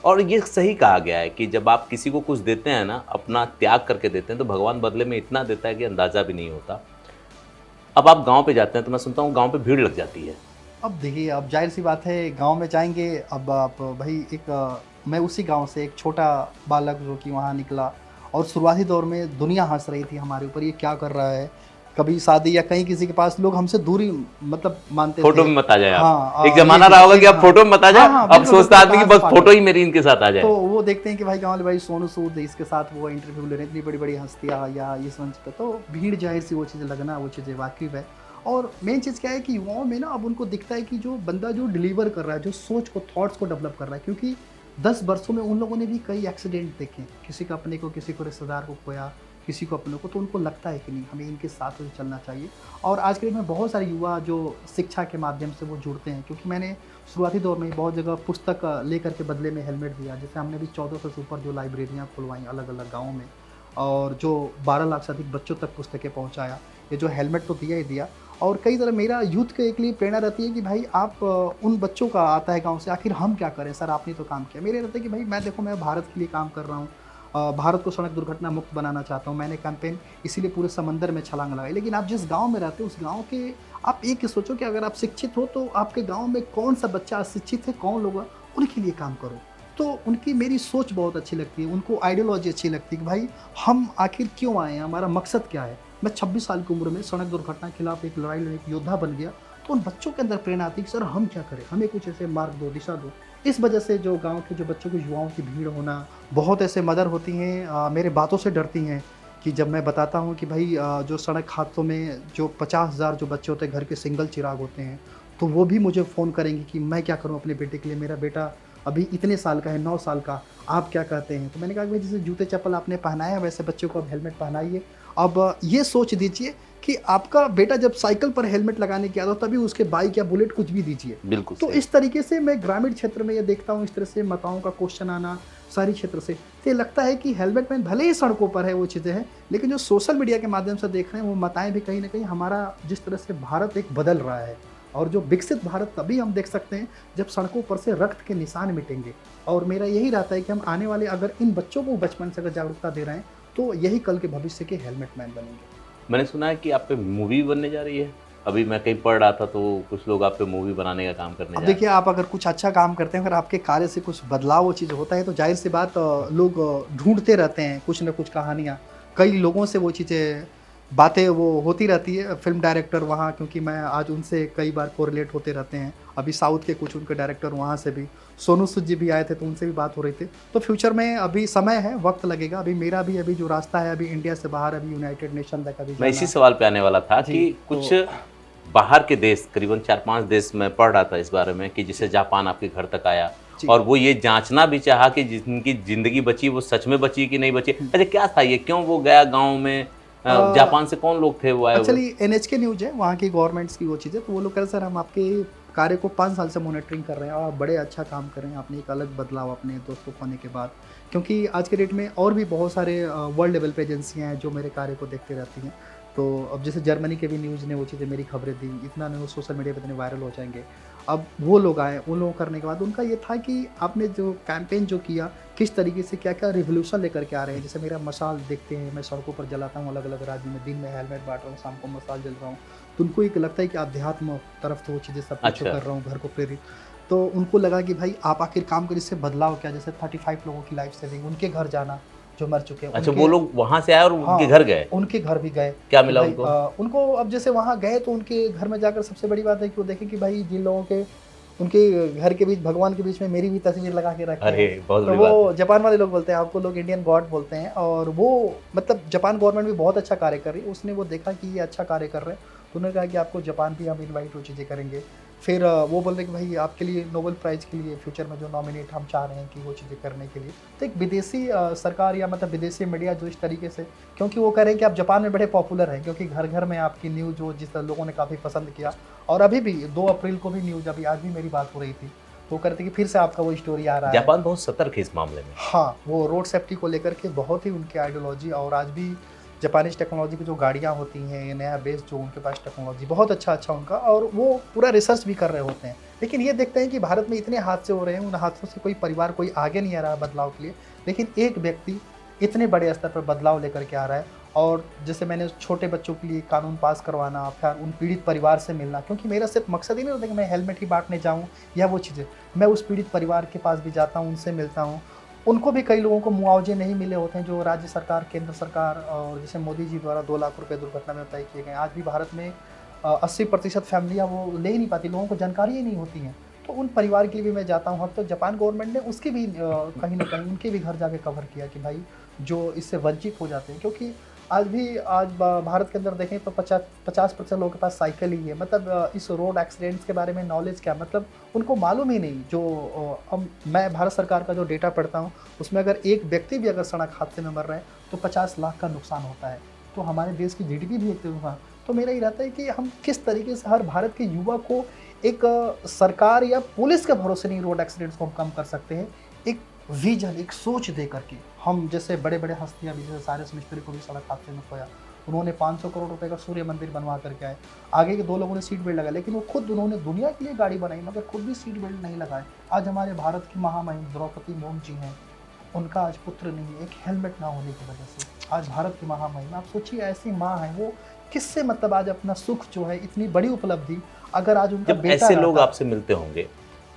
B: और ये सही कहा गया है कि जब आप किसी को कुछ देते हैं ना, अपना त्याग करके देते हैं, तो भगवान बदले में इतना देता है कि अंदाज़ा भी नहीं होता। अब आप गाँव पे जाते हैं तो मैं सुनता हूँ गाँव पे भीड़ लग जाती है।
A: अब देखिए, अब ज़ाहिर-सी बात है गाँव में जाएँगे, अब आप भाई एक मैं उसी गाँव से एक छोटा बालक जो कि वहाँ निकला, और शुरुआती दौर में दुनिया हँस रही थी हमारे ऊपर, ये क्या कर रहा है? कभी शादी या कहीं किसी के पास लोग हमसे दूरी मतलब मानते
B: फोटो
A: थे।
B: में मत आ जाए आप।
A: हाँ,
B: एक जमाना रहा होगा कि आप
A: हाँ,
B: फोटो में मत आ जाए,
A: हाँ,
B: अब
A: बिल्कुल,
B: सोचता
A: बिल्कुल,
B: आदमी कि
A: कहाँ
B: बस
A: से
B: फोटो ही मेरी इनके साथ आ जाए।
A: तो वो देखते हैं कि भाई गाँव वाले भाई सोनू सूद इसके साथ वो इंटरव्यू ले रहे हैं, इतनी बड़ी-बड़ी हस्तियाँ या इस मंच पे, तो भीड़ ज़ाहिर-सी वो चीज़ें लगना, वो चीज़ें वाक़िफ़ है। और मेन चीज़ क्या है कि युवाओं में ना अब उनको दिखता है कि जो बंदा जो डिलीवर कर रहा है, जो सोच को, थॉट्स को डेवलप कर रहा है, क्योंकि 10 वर्षों में उन लोगों ने भी कई एक्सीडेंट देखे, किसी का अपने को, किसी को रिश्तेदार को खोया, किसी को अपने को, तो उनको लगता है कि नहीं हमें इनके साथ ही चलना चाहिए। और आज के डेट में बहुत सारे युवा जो शिक्षा के माध्यम से वो जुड़ते हैं, क्योंकि मैंने शुरुआती दौर में बहुत जगह पुस्तक लेकर के बदले में हेलमेट दिया, जैसे हमने भी 1400 से ऊपर जो लाइब्रेरियाँ खुलवाई अलग-अलग गाँव में, और जो 12 लाख से अधिक बच्चों तक पुस्तकें पहुँचाया। ये जो हेलमेट तो दिया ही दिया, और कई तरह मेरा यूथ के एक लिए प्रेरणा रहती है कि भाई आप उन बच्चों का आता है गाँव से, आखिर हम क्या करें सर, आपने तो काम किया। मेरे रहता है कि भाई मैं देखो, मैं भारत के लिए काम कर रहा हूँ, भारत को सड़क दुर्घटना मुक्त बनाना चाहता हूँ, मैंने कैंपेन इसीलिए पूरे समंदर में छलांग लगाई। लेकिन आप जिस गाँव में रहते हो, उस गाँव के आप एक ही सोचो कि अगर आप शिक्षित हो तो आपके गाँव में कौन सा बच्चा अशिक्षित है, कौन लोग हैं, उनके लिए काम करो। तो उनकी मेरी सोच बहुत अच्छी लगती है, उनको आइडियोलॉजी अच्छी लगती है कि भाई हम आखिर क्यों आए हैं, हमारा मकसद क्या है। मैं 26 साल की उम्र में सड़क दुर्घटना के खिलाफ एक लड़ाई लड़ने एक योद्धा बन गया, तो उन बच्चों के अंदर प्रेरणा आती है कि सर हम क्या करें, हमें कुछ ऐसे मार्ग दो, दिशा दो। इस वजह से जो गांव के जो बच्चों को, युवाओं की भीड़ होना, बहुत ऐसे मदर होती हैं मेरे बातों से डरती हैं कि जब मैं बताता हूँ कि भाई जो सड़क हादसों में जो 50,000 जो बच्चे होते हैं घर के सिंगल चिराग होते हैं, तो वो भी मुझे फ़ोन करेंगे कि मैं क्या करूँ अपने बेटे के लिए, मेरा बेटा अभी इतने साल का है, 9 साल का, आप क्या कहते हैं? तो मैंने कहा कि भाई जैसे जूते चप्पल आपने पहनाया वैसे बच्चों को अब हेलमेट पहनाइए। अब ये सोच दीजिए कि आपका बेटा जब साइकिल पर हेलमेट लगाने की आदत, तभी उसके बाइक या बुलेट कुछ भी दीजिए।
B: बिल्कुल
A: तो
B: सही।
A: इस तरीके से मैं ग्रामीण क्षेत्र में ये देखता हूँ, इस तरह से माताओं का क्वेश्चन आना शहरी क्षेत्र से। तो ये लगता है कि हेलमेट में भले ही सड़कों पर है वो चीज़ें हैं, लेकिन जो सोशल मीडिया के माध्यम से देख रहे हैं वो माताएं भी कहीं ना कहीं हमारा जिस तरह से भारत एक बदल रहा है, और जो विकसित भारत तभी हम देख सकते हैं जब सड़कों पर से रक्त के निशान मिटेंगे। और मेरा यही रहता है कि हम आने वाले अगर इन बच्चों को बचपन से अगर जागरूकता दे रहे हैं तो यही कल के भविष्य के हेलमेट मैन बनेंगे।
B: मैंने सुना है कि आप पे मूवी बनने जा रही है। अभी मैं कहीं पढ़ रहा था तो कुछ लोग आप पे मूवी बनाने का काम करने जा
A: अब
B: रहे
A: देखिए, आप अगर कुछ अच्छा काम करते हैं, अगर आपके कार्य से कुछ बदलाव वो चीज़ होता है, तो जाहिर सी बात लोग ढूंढते रहते हैं कुछ न कुछ कहानियाँ। कई लोगों से वो चीज़ें बातें वो होती रहती है, फिल्म डायरेक्टर वहाँ, क्योंकि मैं आज उनसे कई बार कोरिलेट होते रहते हैं। अभी साउथ के कुछ उनके डायरेक्टर वहाँ से भी, सोनू सूद जी भी आए थे तो उनसे भी बात हो रही थी। तो फ्यूचर में अभी समय है, वक्त लगेगा। अभी मेरा भी अभी जो रास्ता है, अभी इंडिया से बाहर, अभी यूनाइटेड नेशन तक अभी
B: मैं इसी
A: जाना।
B: सवाल पे आने वाला था
A: जी,
B: कि कुछ बाहर के देश, करीबन 4-5 देश में पढ़ रहा था इस बारे में, कि जिसे जापान आपके घर तक आया
A: जी।
B: और वो ये जांचना भी चाहा कि जिनकी जिंदगी बची वो सच में बची कि नहीं बची। अच्छा, क्या था ये, क्यों वो गया गांव में? जापान से कौन लोग थे वो आए हुए?
A: एक्चुअली NHK न्यूज़ है, वहाँ की गवर्नमेंट्स की वो चीज़ है। तो वो लोग कह रहे सर हम आपके कार्य को 5 साल से मॉनिटरिंग कर रहे हैं और आप बड़े अच्छा काम कर रहे हैं। आपने एक अलग बदलाव अपने दोस्तों को होने के बाद, क्योंकि आज के डेट में और भी बहुत सारे वर्ल्ड लेवल पे एजेंसियाँ हैं जो मेरे कार्य को देखते रहती हैं। तो अब जैसे जर्मनी के भी न्यूज़ ने वो चीज़ें मेरी खबरें दी, इतना नहीं वो सोशल मीडिया पे इतने वायरल हो जाएंगे। अब वो लोग आए, उन लोगों करने के बाद उनका ये था कि आपने जो कैंपेन जो किया, किस तरीके से क्या-क्या रिवॉल्यूशन लेकर के आ रहे हैं। जैसे मेरा मशाल देखते हैं, मैं सड़कों पर जलाता हूँ अलग-अलग राज्य में, दिन में हेलमेट बाँट रहा हूँ, शाम को मशाल जल रहा हूँ। तो उनको एक लगता है कि अध्यात्म तरफ तो वो चीज़ें सब कुछ
B: अच्छा।
A: कर रहा हूँ, घर को प्रेरित। तो उनको लगा कि भाई आप आखिर काम करिए, इससे बदलाव क्या, जैसे 35 लोगों की लाइफ सेविंग, उनके घर जाना जो मर चुके हैं।
B: अच्छा,
A: उनके
B: वो लोग वहां से आए और
A: हाँ,
B: उनके घर गए?
A: उनके घर भी गए।
B: क्या
A: कि
B: मिला
A: भाई
B: उनको?
A: उनको अब जैसे वहाँ गए तो उनके घर में जाकर सबसे बड़ी बात है कि वो देखें कि भाई जिन लोगों के उनके घर के बीच, भगवान के बीच में मेरी भी तस्वीर लगा के रखी
B: अरे
A: है।
B: बहुत
A: तो
B: बड़ी बात
A: वो
B: है।
A: जापान वाले लोग बोलते हैं, आपको लोग इंडियन गॉड बोलते हैं, और वो मतलब जापान गवर्नमेंट भी बहुत अच्छा कार्य कर रही है। उसने वो देखा कि ये अच्छा कार्य कर रहे हैं, तो उन्होंने कहा कि आपको जापान भी हम इनवाइट वो चीज़ें करेंगे। फिर वो बोल रहे कि भाई आपके लिए नोबेल प्राइज़ के लिए फ्यूचर में जो नॉमिनेट हम चाह रहे हैं कि वो चीज़ें करने के लिए। तो एक विदेशी सरकार या मतलब विदेशी मीडिया जो इस तरीके से, क्योंकि वो कह रहे हैं कि आप जापान में बड़े पॉपुलर हैं, क्योंकि घर-घर में आपकी न्यूज़ जो जिस लोगों ने काफ़ी पसंद किया। और अभी भी 2 अप्रैल को भी न्यूज़, अभी आज भी मेरी बात हो रही थी, तो वो कह रहे थे कि फिर से आपका वो स्टोरी आ रहा है।
B: जापान बहुत सतर्क है इस मामले में।
A: हाँ, वो रोड सेफ्टी को लेकर के बहुत ही उनकी आइडियोलॉजी, और आज भी जापानीज़ टेक्नोलॉजी की जो गाड़ियाँ होती हैं, ये नया बेस जो उनके पास टेक्नोलॉजी बहुत अच्छा उनका, और वो पूरा रिसर्च भी कर रहे होते हैं। लेकिन ये देखते हैं कि भारत में इतने हादसे हो रहे हैं, उन हादसों से कोई परिवार कोई आगे नहीं आ रहा है बदलाव के लिए, लेकिन एक व्यक्ति इतने बड़े स्तर पर बदलाव लेकर के आ रहा है। और जैसे मैंने छोटे बच्चों के लिए कानून पास करवाना, फिर उन पीड़ित परिवार से मिलना, क्योंकि मेरा सिर्फ मकसद ही नहीं होता कि मैं हेलमेट ही बाँटने जाऊँ या वो चीज़ें, मैं उस पीड़ित परिवार के पास भी जाता हूँ, उनसे मिलता हूँ। उनको भी कई लोगों को मुआवजे नहीं मिले होते हैं, जो राज्य सरकार, केंद्र सरकार और जैसे मोदी जी द्वारा 2 लाख रुपए दुर्घटना में तय किए गए। आज भी भारत में 80% फैमिलियाँ वो ले ही नहीं पाती, लोगों को जानकारी ही नहीं होती हैं। तो उन परिवार के लिए भी मैं जाता हूँ। अब तो जापान गवर्नमेंट ने उसकी भी कहीं न कहीं उनके भी घर जाके कवर किया कि भाई जो इससे वंचित हो जाते हैं, क्योंकि आज भारत के अंदर देखें तो 50% लोगों के पास साइकिल ही है। मतलब इस रोड एक्सीडेंट्स के बारे में नॉलेज क्या, मतलब उनको मालूम ही नहीं। जो अब मैं भारत सरकार का जो डेटा पढ़ता हूँ, उसमें अगर एक व्यक्ति भी अगर सड़क हादसे में मर रहा है तो 50 लाख का नुकसान होता है। तो हमारे देश की GDP भी एक हुआ। तो मेरा ये रहता है कि हम किस तरीके से हर भारत के युवा को एक सरकार या पुलिस के भरोसे नहीं रोड एक्सीडेंट्स को हम कम कर सकते हैं। एक विजन, एक सोच दे करके हम जैसे बड़े-बड़े हस्तियाँ भी, जैसे साइरस मिस्त्री को भी सड़क हादसे में खोया। उन्होंने 500 करोड़ रुपए का सूर्य मंदिर बनवा करके आए। आगे के 2 लोगों ने सीट बेल्ट लगाया, लेकिन वो खुद उन्होंने दुनिया के लिए गाड़ी बनाई मगर खुद भी सीट बेल्ट नहीं लगाए। आज हमारे भारत की महामहिम द्रौपदी मुर्मू जी हैं, उनका आज पुत्र नहीं है, एक हेलमेट ना होने की वजह से। आज भारत की महामहिम, आप सोचिए ऐसी माँ है वो, किससे मतलब आज अपना सुख जो है, इतनी बड़ी उपलब्धि, अगर आज उनका
B: जब
A: बेटा
B: ऐसे लोग
A: रहता-
B: आपसे मिलते होंगे,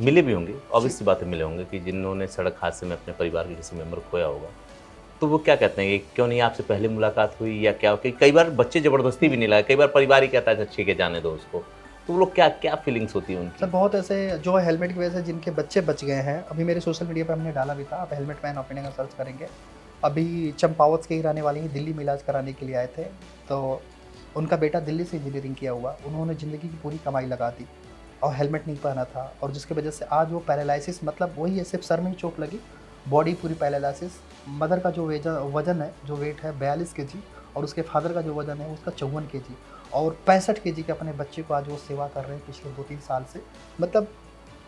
B: मिले भी होंगे, ऑब्वियस सी बात है मिले होंगे, कि जिन्होंने सड़क हादसे में अपने परिवार के किसी मेंबर को खोया होगा, तो वो क्या कहते हैं कि क्यों नहीं आपसे पहले मुलाकात हुई या क्या? कि कई बार बच्चे ज़बरदस्ती भी नहीं लाए, कई बार परिवार ही कहता है अच्छा ठीक है जाने दो उसको। तो वो लोग क्या क्या फीलिंग्स होती है उनकी?
A: सर बहुत ऐसे जो हेलमेट की वजह से जिनके बच्चे बच गए हैं, अभी मेरे सोशल मीडिया पे हमने डाला भी था, आप हेलमेट मैन ऑफ इंडिया का सर्च करेंगे। अभी चंपावत के ही रहने वाले ही दिल्ली में इलाज कराने के लिए आए थे, तो उनका बेटा दिल्ली से इंजीनियरिंग किया हुआ, उन्होंने ज़िंदगी की पूरी कमाई लगा दी और हेलमेट नहीं पहना था, और जिसकी वजह से आज वो पैरालिसिस, मतलब वही है, सिर्फ सर में ही चोट लगी, बॉडी पूरी पैरालिसिस। मदर का जो वजन है, जो वेट है 42 केजी, और उसके फादर का जो वजन है उसका 54 केजी, और 65 केजी के अपने बच्चे को आज वो सेवा कर रहे हैं पिछले 2-3 साल से। मतलब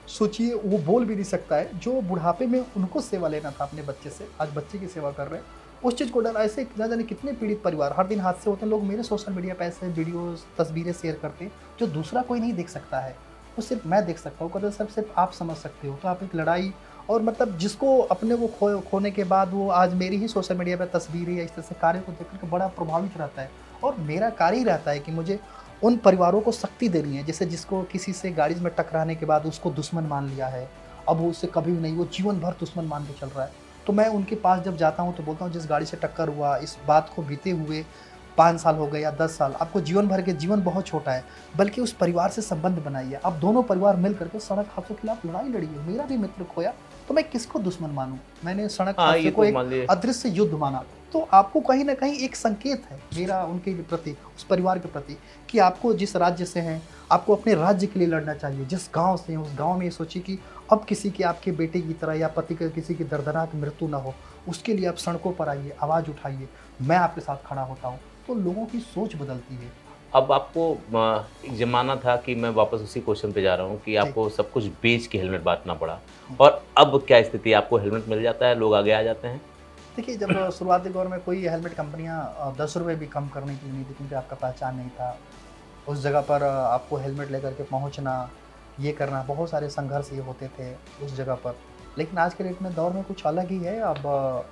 A: सोचिए, वो बोल भी नहीं सकता है, जो बुढ़ापे में उनको सेवा लेना था अपने बच्चे से, आज बच्चे की सेवा कर रहे हैं। उस चीज़ को डर, ऐसे न जाने कितने पीड़ित परिवार, हर दिन हादसे होते हैं, लोग मेरे सोशल मीडिया पे ऐसे वीडियोस तस्वीरें शेयर करते हैं जो दूसरा कोई नहीं देख सकता है, वो सिर्फ मैं देख सकता हूँ। कदर सिर्फ आप समझ सकते हो। तो आप एक लड़ाई, और मतलब जिसको अपने को खोने के बाद वो आज मेरी ही सोशल मीडिया पे तस्वीरें या इस तरह से कार्य को देख कर के बड़ा प्रभावित रहता है, और मेरा कार्य ही रहता है कि मुझे उन परिवारों को शक्ति देनी है, जैसे जिसको किसी से गाड़ी में टकराने के बाद उसको दुश्मन मान लिया है, अब वो उससे कभी भी नहीं, वो जीवन भर दुश्मन मान के चल रहा है। तो मैं उनके पास जब जाता हूँ तो बोलता हूँ, जिस गाड़ी से टक्कर हुआ, इस बात को बीते हुए 5 साल हो गए या 10 साल, आपको जीवन भर के, जीवन बहुत छोटा है, बल्कि उस परिवार से संबंध बनाइए। अब दोनों परिवार मिल करके सड़क हादसों के खिलाफ लड़ाई लड़ी है। मेरा भी मित्र खोया तो मैं किसको दुश्मन मानूं? मैंने सड़क
B: हाँ,
A: हादसे
B: ये
A: को
B: तो
A: एक
B: मान लिए।
A: अदृश्य युद्ध माना। तो आपको कहीं ना कहीं एक संकेत है मेरा उनके प्रति, उस परिवार के प्रति, कि आपको जिस राज्य से हैं, आपको अपने राज्य के लिए लड़ना चाहिए। जिस गांव से हैं, उस गांव में ये सोचिए कि अब किसी की, आपके बेटे की तरह या पति के किसी की दर्दनाक मृत्यु ना हो, उसके लिए आप सड़कों पर आइए, आवाज़ उठाइए, मैं आपके साथ खड़ा होता हूँ। तो लोगों की सोच बदलती है।
B: अब आपको एक ज़माना था कि मैं वापस उसी क्वेश्चन पे जा रहा हूँ कि
A: जी।
B: आपको सब कुछ बेच के हेलमेट बाँटना पड़ा, और अब क्या स्थिति है? आपको हेलमेट मिल जाता है, लोग आगे आ जाते हैं?
A: देखिए, जब शुरुआती दौर में कोई हेलमेट कंपनियां 10 रुपये भी कम करने के लिए नहीं थी, क्योंकि आपका पहचान नहीं था उस जगह पर, आपको हेलमेट लेकर के पहुंचना, ये करना, बहुत सारे संघर्ष ये होते थे उस जगह पर। लेकिन आज के डेट में दौर में कुछ अलग ही है। अब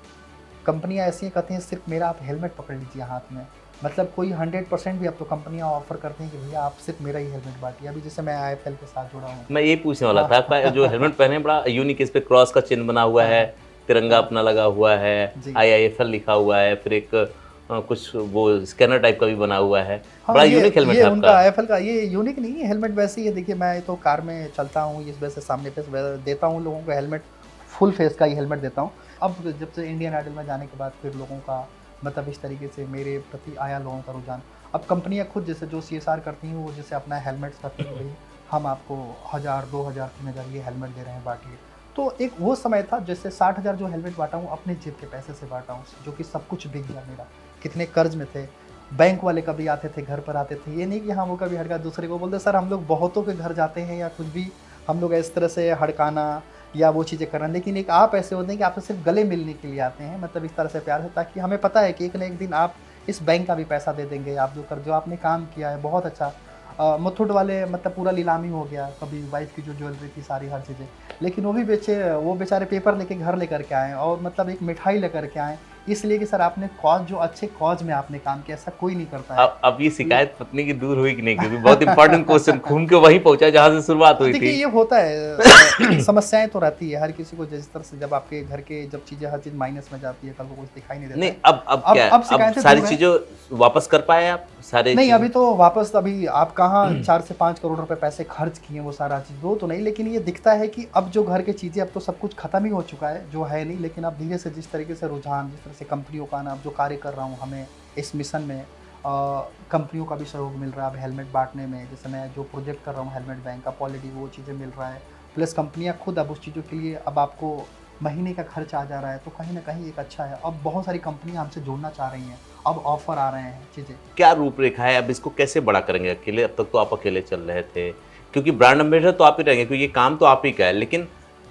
A: कंपनियां ऐसी हैं, कहती हैं सिर्फ मेरा आप हेलमेट पकड़ लीजिए हाथ में, मतलब कोई 100% भी अब तो कंपनियां ऑफर करती हैं कि भैया आप सिर्फ मेरा ही हेलमेट बांटिए। अभी जैसे मैं IFL के साथ जुड़ा हूँ।
B: मैं ये पूछने वाला था, आपका जो हेलमेट पहने बड़ा यूनिक, इस पे क्रॉस का चिन्ह बना हुआ है, तिरंगा अपना लगा हुआ है,
A: जी।
B: IIFL लिखा हुआ है, फिर एक कुछ वो स्कैनर टाइप का भी बना हुआ है।
A: हाँ,
B: बड़ा
A: ये
B: यूनिक हेलमेट
A: ये
B: है
A: उनका
B: आपका।
A: IFL का, ये यूनिक नहीं है हेलमेट, वैसे ही है। देखिए, मैं तो कार में चलता हूँ, इस वजह से सामने फेस देता हूँ लोगों को हेलमेट, फुल फेस का ही हेलमेट देता हूँ। अब जब से इंडियन आइडल में जाने के बाद फिर लोगों का मतलब इस तरीके से मेरे प्रति आया लोगों का रुझान। अब कंपनियां खुद जैसे जो CSR करती हैं, वो जैसे अपना हेलमेट्स करती हैं, भाई हम आपको 1000, 2000, 3000 ये हेलमेट दे रहे हैं, बांटिए। तो एक वो समय था, जैसे 60,000 जो हेलमेट बांटा हूँ अपने जेब के पैसे से बांटा हूँ, जो कि सब कुछ बिक गया मेरा। कितने कर्ज में थे, बैंक वाले कभी आते थे, घर पर आते थे, ये नहीं कि हाँ वो कभी हड़का, दूसरे को बोलते सर हम लोग बहुतों के घर जाते हैं या कुछ भी, हम लोग इस तरह से हड़काना या वो चीज़ें करना। लेकिन एक आप ऐसे होते हैं कि आपसे सिर्फ गले मिलने के लिए आते हैं, मतलब इस तरह से प्यार से, ताकि हमें पता है कि एक ना एक दिन आप इस बैंक का भी पैसा दे देंगे। आप जो आपने काम किया है बहुत अच्छा। मुथूट वाले मतलब पूरा नीलामी हो गया, कभी वाइफ की जो ज्वेलरी थी सारी हर चीज़ें, लेकिन वो भी बेचे, वो बेचारे पेपर लेके घर लेकर के आए, और मतलब एक मिठाई लेकर के आए, इसलिए कि सर आपने कॉज, जो अच्छे कॉज में आपने काम किया, ऐसा कोई नहीं करता है।
B: अब ये शिकायत पत्नी की दूर हुई कि नहीं? क्योंकि बहुत इंपॉर्टेंट क्वेश्चन, घूम के वहीं पहुंचा जहां से शुरुआत हुई
A: देखिए,
B: थी।
A: ये होता है, समस्याएं तो रहती है हर किसी को, जिस तरह से जब आपके घर के जब चीज़ें हर चीज़ माइनस में जाती है, कल को कुछ दिखाई नहीं देता
B: नहीं,
A: है।
B: अब क्या है?
A: अब
B: अब
A: शिकायतें
B: सारी
A: दूर हैं।
B: चीजों वापस कर पाए आप? सारे
A: नहीं,
B: चीज़ें?
A: अभी तो वापस, अभी आप कहाँ 4 से 5 करोड़ रुपए पैसे खर्च किए, वो सारा चीज़ वो तो नहीं, लेकिन ये दिखता है कि अब जो घर की चीज़ें, अब तो सब कुछ खत्म ही हो चुका है, जो है नहीं। लेकिन अब धीरे से जिस तरीके से रुझान, जिस तरह से कंपनियों का ना, अब जो कार्य कर रहा हूँ, हमें इस मिशन में कंपनियों का भी सहयोग मिल रहा है। अब हेलमेट बांटने में, जैसे मैं जो प्रोजेक्ट कर रहा हूँ हेलमेट बैंक का, पॉलिटी, वो चीज़ें मिल रहा है, प्लस कंपनियाँ खुद अब उस चीज़ों के लिए, अब आपको महीने का खर्च आ जा रहा है, तो कहीं ना कहीं एक अच्छा है। अब बहुत सारी कंपनियां हमसे जुड़ना चाह रही हैं, अब ऑफर आ रहे हैं चीज़ें।
B: क्या रूपरेखा है? अब इसको कैसे बड़ा करेंगे अकेले? अब तक तो आप अकेले चल रहे थे, क्योंकि ब्रांड एम्बेसडर तो आप ही रहेंगे, क्योंकि ये काम तो आप ही का है, लेकिन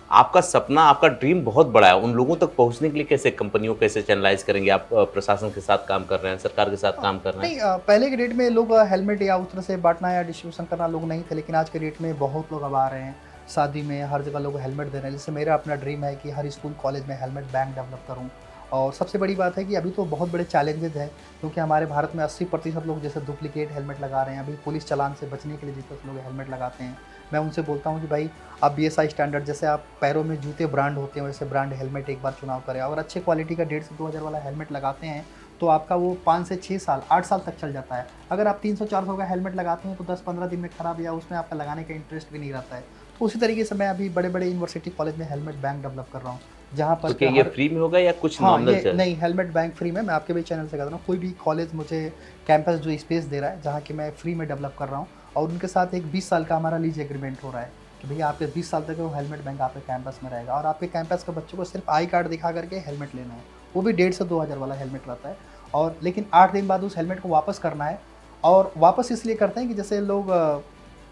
B: आपका सपना, आपका ड्रीम बहुत बड़ा है। उन लोगों तक पहुंचने के लिए कैसे कंपनियों को कैसे चैनलाइज करेंगे? आप प्रशासन के साथ काम कर रहे हैं, सरकार के साथ काम कर रहे हैं।
A: नहीं, पहले के डेट में लोग हेलमेट या उस तरह से बांटना या डिस्ट्रीब्यूशन करना लोग नहीं थे, लेकिन आज के डेट में बहुत लोग अब आ रहे हैं, शादी में हर जगह लोग हेलमेट दे रहे हैं। जैसे मेरा अपना ड्रीम है कि हर स्कूल कॉलेज में हेलमेट बैंक डेवलप करूँ। और सबसे बड़ी बात है कि अभी तो बहुत बड़े चैलेंजेस हैं, क्योंकि हमारे भारत में 80% लोग जैसे डुप्लीकेट हेलमेट लगा रहे हैं। अभी पुलिस चालान से बचने के लिए जिस तरह से लोग हेलमेट लगाते हैं, मैं उनसे बोलता हूँ कि भाई आप BSI स्टैंडर्ड, जैसे आप पैरों में जूते ब्रांड होते हैं, वैसे ब्रांड हेलमेट एक बार चुनाव करें। अगर अच्छे क्वालिटी का 1.5 से 2 हज़ार वाला हेलमेट लगाते हैं, तो आपका वो 5 से 6 साल 8 साल तक चल जाता है। अगर आप 300-400 का हेलमेट लगाते हैं तो 10-15 दिन में ख़राब, या उसमें आपका लगाने का इंटरेस्ट भी नहीं रहता है। तो उसी तरीके से मैं अभी बड़े-बड़े यूनिवर्सिटी कॉलेज में हेलमेट बैंक डेवलप कर रहा हूँ, जहाँ पर
B: तो क्या ये फ्री में होगा या कुछ
A: हाँ,
B: नॉमिनल
A: ये
B: चार्ज?
A: नहीं, हेलमेट बैंक फ्री में, मैं आपके भी चैनल से कह रहा हूँ, कोई भी कॉलेज मुझे कैंपस जो स्पेस दे रहा है जहाँ कि मैं फ्री में डेवलप कर रहा हूँ, और उनके साथ एक 20 साल का हमारा लीज एग्रीमेंट हो रहा है कि भैया आपके 20 साल तक वो हेलमेट बैंक आपके कैंपस में रहेगा, और आपके कैंपस के बच्चों को सिर्फ आई कार्ड दिखा करके हेलमेट लेना है। वो भी 1,500 से 2,000 वाला हेलमेट रहता है, और लेकिन 8 दिन बाद उस हेलमेट को वापस करना है। और वापस इसलिए करते हैं कि जैसे लोग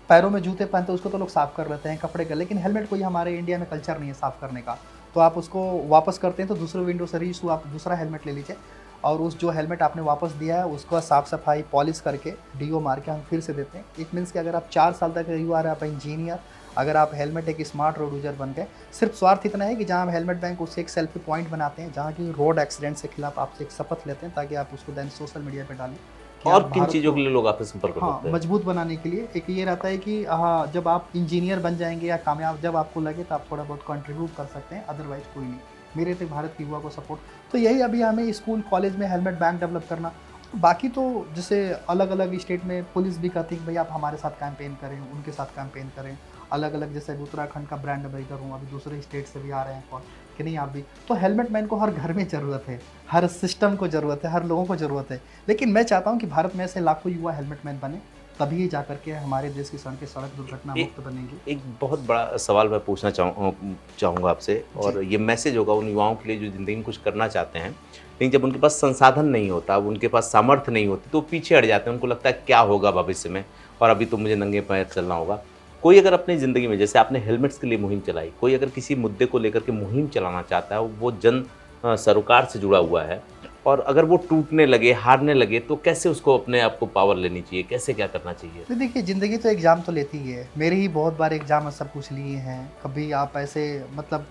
A: पैरों में जूते पहनते हैं उसको तो लोग साफ़ कर लेते हैं कपड़े का, लेकिन हेलमेट कोई हमारे इंडिया में कल्चर नहीं है साफ़ करने का। तो आप उसको वापस करते हैं तो दूसरे विंडो से रीइशू आप दूसरा हेलमेट ले लीजिए, और उस जो हेलमेट आपने वापस दिया है उसको साफ़ सफाई पॉलिश करके डीओ मार के हम फिर से देते हैं। इट मीन्स कि अगर आप 4 साल तक यू आर आप इंजीनियर, अगर आप हेलमेट एक स्मार्ट रोड यूजर बन गए। सिर्फ स्वार्थ इतना है कि जहाँ हम हेलमेट बैंक उससे एक सेल्फी पॉइंट बनाते हैं, जहाँ की रोड एक्सीडेंट के खिलाफ आपसे एक शपथ लेते हैं, ताकि आप उसको देन सोशल मीडिया पे डालें कि
B: और
A: आप
B: किन
A: भारत
B: चीज़ों
A: को
B: के लिए लोग आपसे संपर्क कर
A: हाँ,
B: सकते हैं?
A: मजबूत बनाने के लिए। एक ये रहता है कि हाँ, जब आप इंजीनियर बन जाएंगे या कामयाब जब आपको लगे तो आप थोड़ा बहुत कंट्रीब्यूट कर सकते हैं, अदरवाइज कोई नहीं। मेरे थे भारत की युवा को सपोर्ट, तो यही अभी हमें स्कूल कॉलेज में हेलमेट बैंक डेवलप करना। बाकी तो जैसे अलग अलग स्टेट में पुलिस भी कहती है कि भाई आप हमारे साथ कैंपेन करें, उनके साथ कैंपेन करें। अलग अलग जैसे उत्तराखंड का ब्रांड एम्बेसडर हूँ, अभी दूसरे स्टेट से भी आ रहे हैं कॉल कि नहीं आप भी। तो हेलमेट मैन को हर घर में ज़रूरत है, हर सिस्टम को ज़रूरत है, हर लोगों को ज़रूरत है। लेकिन मैं चाहता हूँ कि भारत में ऐसे लाखों युवा हेलमेट मैन बने, तभी जा करके हमारे देश की सड़क दुर्घटना मुक्त बनेंगी।
B: एक बहुत बड़ा सवाल मैं पूछना चाहूँगा आपसे, और ये मैसेज होगा उन युवाओं के लिए जो ज़िंदगी में कुछ करना चाहते हैं, लेकिन जब उनके पास संसाधन नहीं होता, उनके पास सामर्थ्य नहीं होती, तो वो पीछे हट जाते हैं। उनको लगता है क्या होगा भविष्य में, और अभी तो मुझे नंगे पैर चलना होगा। कोई अगर अपनी ज़िंदगी में, जैसे आपने हेलमेट्स के लिए मुहिम चलाई, कोई अगर किसी मुद्दे को लेकर के मुहिम चलाना चाहता है, वो सरोकार से जुड़ा हुआ है, और अगर वो टूटने लगे, हारने लगे, तो कैसे उसको अपने आप को पावर लेनी चाहिए, कैसे क्या करना चाहिए?
A: तो देखिए, ज़िंदगी तो एग्ज़ाम तो लेती ही है। मेरे ही बहुत बार एग्ज़ाम सब कुछ लिए हैं। कभी आप ऐसे मतलब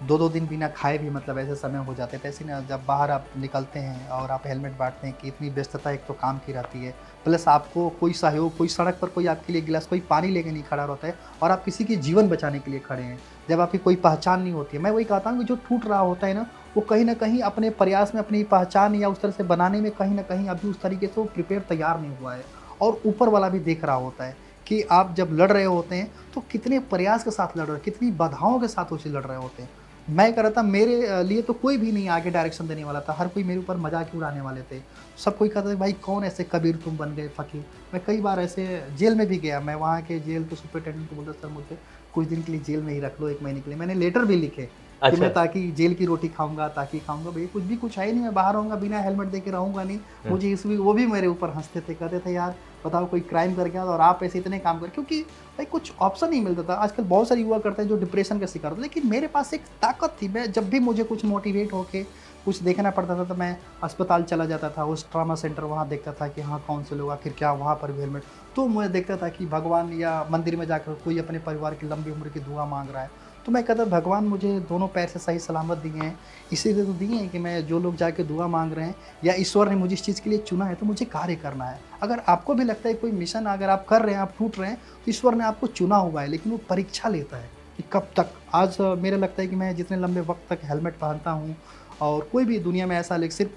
A: 2-2 दिन बिना खाए भी मतलब ऐसे समय हो जाते थे। ऐसे ना जब बाहर आप निकलते हैं और आप हेलमेट बाँटते हैं कि इतनी व्यस्तता एक तो काम की रहती है, प्लस आपको कोई सहयोग, कोई सड़क पर कोई आपके लिए गिलास कोई पानी लेके नहीं खड़ा रहता है, और आप किसी की जीवन बचाने के लिए खड़े हैं। जब आपकी कोई पहचान नहीं होती है, मैं वही कहता हूँ कि जो टूट रहा होता है ना, वो कहीं न कहीं अपने प्रयास में अपनी पहचान या उस तरह से बनाने में कहीं न कहीं अभी उस तरीके से वो प्रिपेयर तैयार नहीं हुआ है। और ऊपर वाला भी देख रहा होता है कि आप जब लड़ रहे होते हैं तो कितने प्रयास के साथ लड़ रहे हो, कितनी बाधाओं के साथ उसे लड़ रहे होते हैं। मैं कह रहा था मेरे लिए तो कोई भी नहीं आगे डायरेक्शन देने वाला था, हर कोई मेरे ऊपर मजाक ही उड़ाने वाले थे। सब कोई कहता था भाई कौन ऐसे कबीर तुम बन गए फ़कीर। मैं कई बार ऐसे जेल में भी गया, मैं वहाँ के जेल के सुपरिटेंडेंट को बोलता सर मुझे कुछ दिन के लिए जेल में ही रख लो, 1 महीने के लिए। मैंने लेटर भी लिखे कि मैं ताकि जेल की रोटी खाऊंगा, ताकि खाऊंगा। भैया कुछ भी कुछ है ही नहीं, मैं बाहर रहूँगा, बिना हेलमेट दे के रहूँगा नहीं। मुझे इस भी वो भी मेरे ऊपर हंसते थे, कहते थे यार बताओ कोई क्राइम कर गया और आप ऐसे इतने काम कर, क्योंकि भाई कुछ ऑप्शन नहीं मिलता था। आजकल बहुत सारे युवा करते हैं जो डिप्रेशन का शिकार होते, लेकिन मेरे पास एक ताकत थी। मैं जब भी मुझे कुछ मोटिवेट होके कुछ देखना पड़ता था तो मैं अस्पताल चला जाता था, उस ट्रामा सेंटर वहाँ देखता था कि हाँ कौन से लोग आखिर क्या वहाँ पर भी हेलमेट। तो मैं देखता था कि भगवान या मंदिर में जाकर कोई अपने परिवार की लंबी उम्र की दुआ मांग रहा है, तो मैं कहता भगवान मुझे दोनों पैर से सही सलामत दिए हैं, इसीलिए तो दिए हैं कि मैं जो लोग जाके दुआ मांग रहे हैं या ईश्वर ने मुझे इस चीज़ के लिए चुना है तो मुझे कार्य करना है। अगर आपको भी लगता है कोई मिशन अगर आप कर रहे हैं, आप टूट रहे हैं, तो ईश्वर ने आपको चुना हुआ है, लेकिन वो परीक्षा लेता है कि कब तक। आज मेरा लगता है कि मैं जितने लंबे वक्त तक हेलमेट पहनता हूँ, और कोई भी दुनिया में ऐसा लेकिन सिर्फ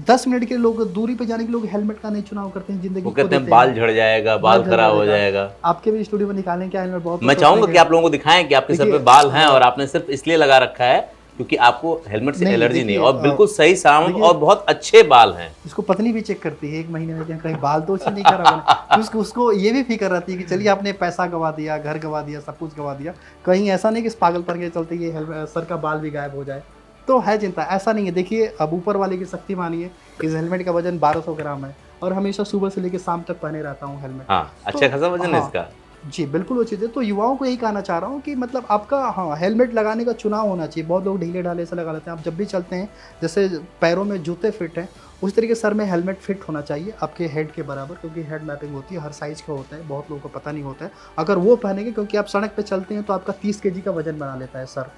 A: 10 मिनट के लोग दूरी पे जाने के लोग हेलमेट का नहीं चुनाव करते हैं, जिंदगी
B: वो कहते हैं बाल झड़ जाएगा, बाल खराब हो जाएगा।
A: आपके भी स्टूडियो में निकालें क्या हेलमेट? बहुत
B: मैं चाहूंगा कि आप लोगों को दिखाएं कि आपके सर पे बाल हैं और आपने सिर्फ इसलिए लगा रखा है क्योंकि आपको हेलमेट से एलर्जी नहीं, और बिल्कुल सही सलामत और बहुत अच्छे बाल हैं।
A: इसको पत्नी भी चेक करती है 1 महीने में कहीं बाल तो अच्छे नहीं कर रहा है। उसको ये भी फिक्र रहती है कि चलिए आपने पैसा गवा दिया, घर गवा दिया, सब कुछ गवा दिया, कहीं ऐसा नहीं कि इस पागलपन के चलते ये सर का बाल भी गायब हो जाए। तो है चिंता, ऐसा नहीं है। देखिए अब ऊपर वाले की शक्ति मानिए, इस हेलमेट का वजन 1200 ग्राम है और हमेशा सुबह से लेकर शाम तक पहने रहता हूँ हेलमेट।
B: हाँ, अच्छा खासा वजन है इसका।
A: जी बिल्कुल वो चीज़ है। तो युवाओं को यही कहना चाह रहा हूँ कि मतलब आपका हाँ हेलमेट लगाने का चुनाव होना चाहिए। बहुत लोग ढीले ढाले से लगा लेते हैं। आप जब भी चलते हैं, जैसे पैरों में जूते फिट हैं उस तरीके सर में हेलमेट फिट होना चाहिए आपके हेड के बराबर, क्योंकि हेड मैपिंग होती है, हर साइज़ का होता है, बहुत लोगों को पता नहीं होता है। अगर वो पहनेंगे, क्योंकि आप सड़क पर चलते हैं तो आपका 30 kg का वजन बना लेता है सर,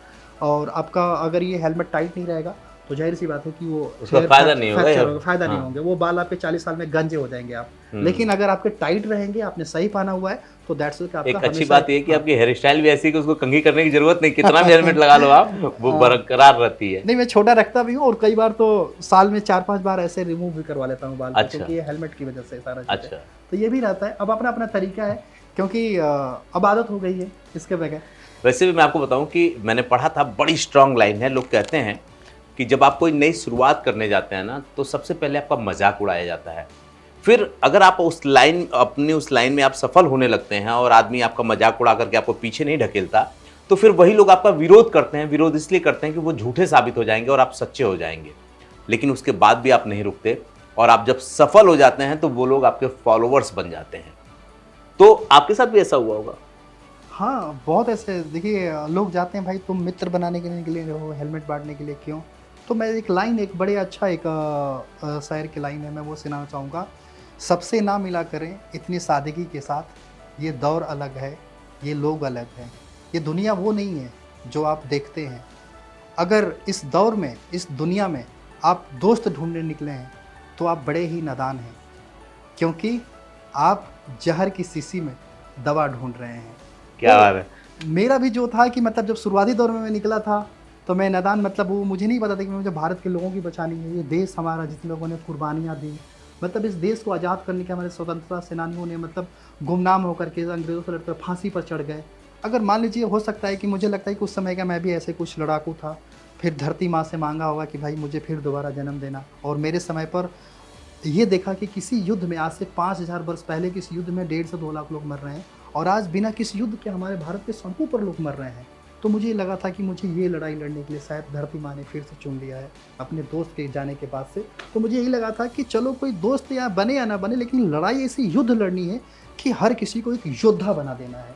A: और आपका अगर ये हेलमेट टाइट नहीं रहेगा तो तो जाहिर सी बात है कि वो
B: उसका
A: hair
B: फायदा नहीं होगा,
A: फ्रैक्चर होगा, फायदा नहीं
B: हाँ।
A: होंगे, वो बाल आपके 40 साल में गंजे हो जाएंगे आप। लेकिन अगर आपके टाइट रहेंगे, आपने सही पहना हुआ है, तो दैट्स आपका
B: एक अच्छी
A: हमेशा
B: बात ये है कि आपकी हेयर स्टाइल भी ऐसी है कि उसको कंघी करने की जरूरत नहीं, कितना भी हेलमेट लगा लो आप, वो बरकरार रहती है।
A: नहीं, मैं छोटा रखता भी हूँ और कई बार तो साल में 4-5 बार ऐसे रिमूव भी करवा लेता हूँ बाल को,
B: अच्छा।
A: क्योंकि ये हेलमेट की वजह से सारा चीज़
B: अच्छा।
A: है। तो ये भी रहता है, अब अपना अपना तरीका है, क्योंकि अब आदत हो गई है इसके बगैर।
B: वैसे भी मैं आपको बताऊं कि मैंने पढ़ा था, बड़ी स्ट्रांग लाइन है, लोग कहते हैं कि जब आप कोई नई शुरुआत करने जाते हैं ना, तो सबसे पहले आपका मजाक उड़ाया जाता है। फिर अगर आप उस लाइन में आप सफल होने लगते हैं और आदमी आपका मजाक उड़ा करके आपको पीछे नहीं ढकेलता, तो फिर वही लोग आपका विरोध करते हैं। विरोध इसलिए करते हैं कि वो झूठे साबित हो जाएंगे और आप सच्चे हो जाएंगे। लेकिन उसके बाद भी आप नहीं रुकते, और आप जब सफल हो जाते हैं तो वो लोग आपके फॉलोवर्स बन जाते हैं। तो आपके साथ भी ऐसा हुआ होगा।
A: हाँ, बहुत ऐसे देखिए लोग जाते हैं, भाई तुम मित्र बनाने के लिए हो, हेलमेट बांटने के लिए क्यों? तो मैं एक लाइन, एक बड़े अच्छा एक शायर की लाइन है, मैं वो सुनाना चाहूँगा। सबसे ना मिला करें इतनी सादगी के साथ, ये दौर अलग है, ये लोग अलग हैं, ये दुनिया वो नहीं है जो आप देखते हैं। अगर इस दौर में, इस दुनिया में आप दोस्त ढूंढने निकले हैं, तो आप बड़े ही नादान हैं, क्योंकि आप जहर की शीशी में दवा ढूंढ रहे हैं।
B: क्या
A: तो
B: बात है।
A: मेरा भी जो था कि मतलब जब शुरुआती दौर में मैं निकला था, तो मैं नादान, मतलब वो मुझे नहीं पता था कि मुझे भारत के लोगों की बचानी है, ये देश हमारा, जितने लोगों ने कुर्बानियाँ दी, मतलब इस देश को आज़ाद करने के हमारे स्वतंत्रता सेनानियों ने मतलब गुमनाम होकर के अंग्रेज़ों से लड़कर फांसी पर चढ़ गए। अगर मान लीजिए, हो सकता है कि मुझे लगता है कि उस समय का मैं भी ऐसे कुछ लड़ाकू था, फिर धरती माँ से मांगा होगा कि भाई मुझे फिर दोबारा जन्म देना। और मेरे समय पर ये देखा कि किसी युद्ध में, आज से 5000 वर्ष पहले किसी युद्ध में 1.5 से 2 लाख लोग मर रहे हैं, और आज बिना किसी युद्ध के हमारे भारत के सड़कों पर लोग मर रहे हैं। तो मुझे ये लगा था कि मुझे ये लड़ाई लड़ने के लिए शायद धरती माँ ने फिर से चुन लिया है अपने दोस्त के जाने के बाद से। तो मुझे यही लगा था कि चलो कोई दोस्त या बने या ना बने, लेकिन लड़ाई ऐसी युद्ध लड़नी है कि हर किसी को एक योद्धा बना देना है,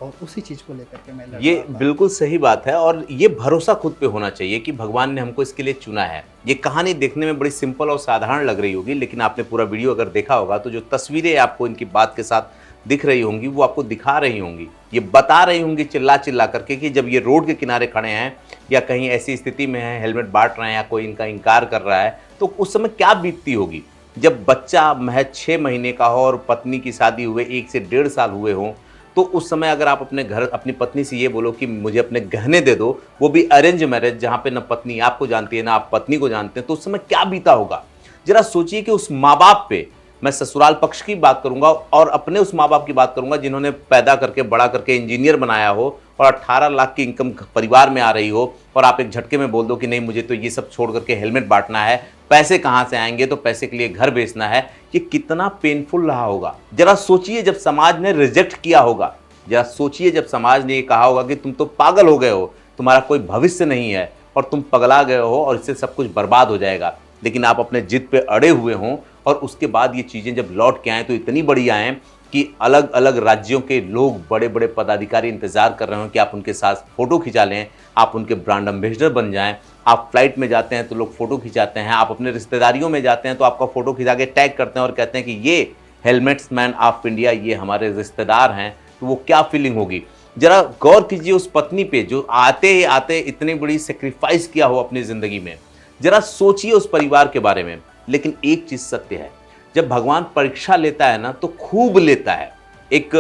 A: और उसी चीज़ को लेकर के मैं लड़
B: ये
A: रहा था।
B: बिल्कुल सही बात है, और ये भरोसा खुद पे होना चाहिए कि भगवान ने हमको इसके लिए चुना है। ये कहानी देखने में बड़ी सिंपल और साधारण लग रही होगी, लेकिन आपने पूरा वीडियो अगर देखा होगा तो जो तस्वीरें आपको इनकी बात के साथ दिख रही होंगी, वो आपको दिखा रही होंगी, ये बता रही होंगी चिल्ला चिल्ला करके कि जब ये रोड के किनारे खड़े हैं या कहीं ऐसी स्थिति में हैं, हेलमेट बांट रहे हैं या कोई इनका इनकार कर रहा है, तो उस समय क्या बीतती होगी। जब बच्चा महज 6 महीने का हो और पत्नी की शादी हुए 1 से 1.5 साल हुए हों, तो उस समय अगर आप अपने घर अपनी पत्नी से ये बोलो कि मुझे अपने गहने दे दो, वो भी अरेंज मैरिज, जहाँ पे ना पत्नी आपको जानती है ना आप पत्नी को जानते हैं, तो उस समय क्या बीता होगा। जरा सोचिए कि उस माँ बाप पे, मैं ससुराल पक्ष की बात करूंगा और अपने उस माँ बाप की बात करूंगा जिन्होंने पैदा करके बड़ा करके इंजीनियर बनाया हो और 18 लाख की इनकम परिवार में आ रही हो, और आप एक झटके में बोल दो कि नहीं मुझे तो ये सब छोड़ करके हेलमेट बांटना है, पैसे कहाँ से आएंगे, तो पैसे के लिए घर बेचना है। ये कितना पेनफुल रहा होगा। जरा सोचिए जब समाज ने रिजेक्ट किया होगा, जरा सोचिए जब समाज ने ये कहा होगा कि तुम तो पागल हो गए हो, तुम्हारा कोई भविष्य नहीं है और तुम पगला गए हो और इससे सब कुछ बर्बाद हो जाएगा, लेकिन आप अपने जिद पे अड़े हुए हों, और उसके बाद ये चीज़ें जब लौट के आएँ तो इतनी बड़ी आएँ कि अलग अलग राज्यों के लोग, बड़े बड़े पदाधिकारी इंतजार कर रहे हो कि आप उनके साथ फ़ोटो खिंचा लें, आप उनके ब्रांड एम्बेसडर बन जाएं। आप फ्लाइट में जाते हैं तो लोग फ़ोटो खिंचाते हैं, आप अपने रिश्तेदारियों में जाते हैं तो आपका फ़ोटो खिंचा के टैग करते हैं और कहते हैं कि ये हेलमेट्स मैन ऑफ इंडिया, ये हमारे रिश्तेदार हैं। तो वो क्या फीलिंग होगी। जरा गौर कीजिए उस पत्नी पे जो आते ही आते इतनी बड़ी सेक्रीफाइस किया हो अपनी ज़िंदगी में। जरा सोचिए उस परिवार के बारे में। लेकिन एक चीज़ सत्य है, जब भगवान परीक्षा लेता है ना तो खूब लेता है। एक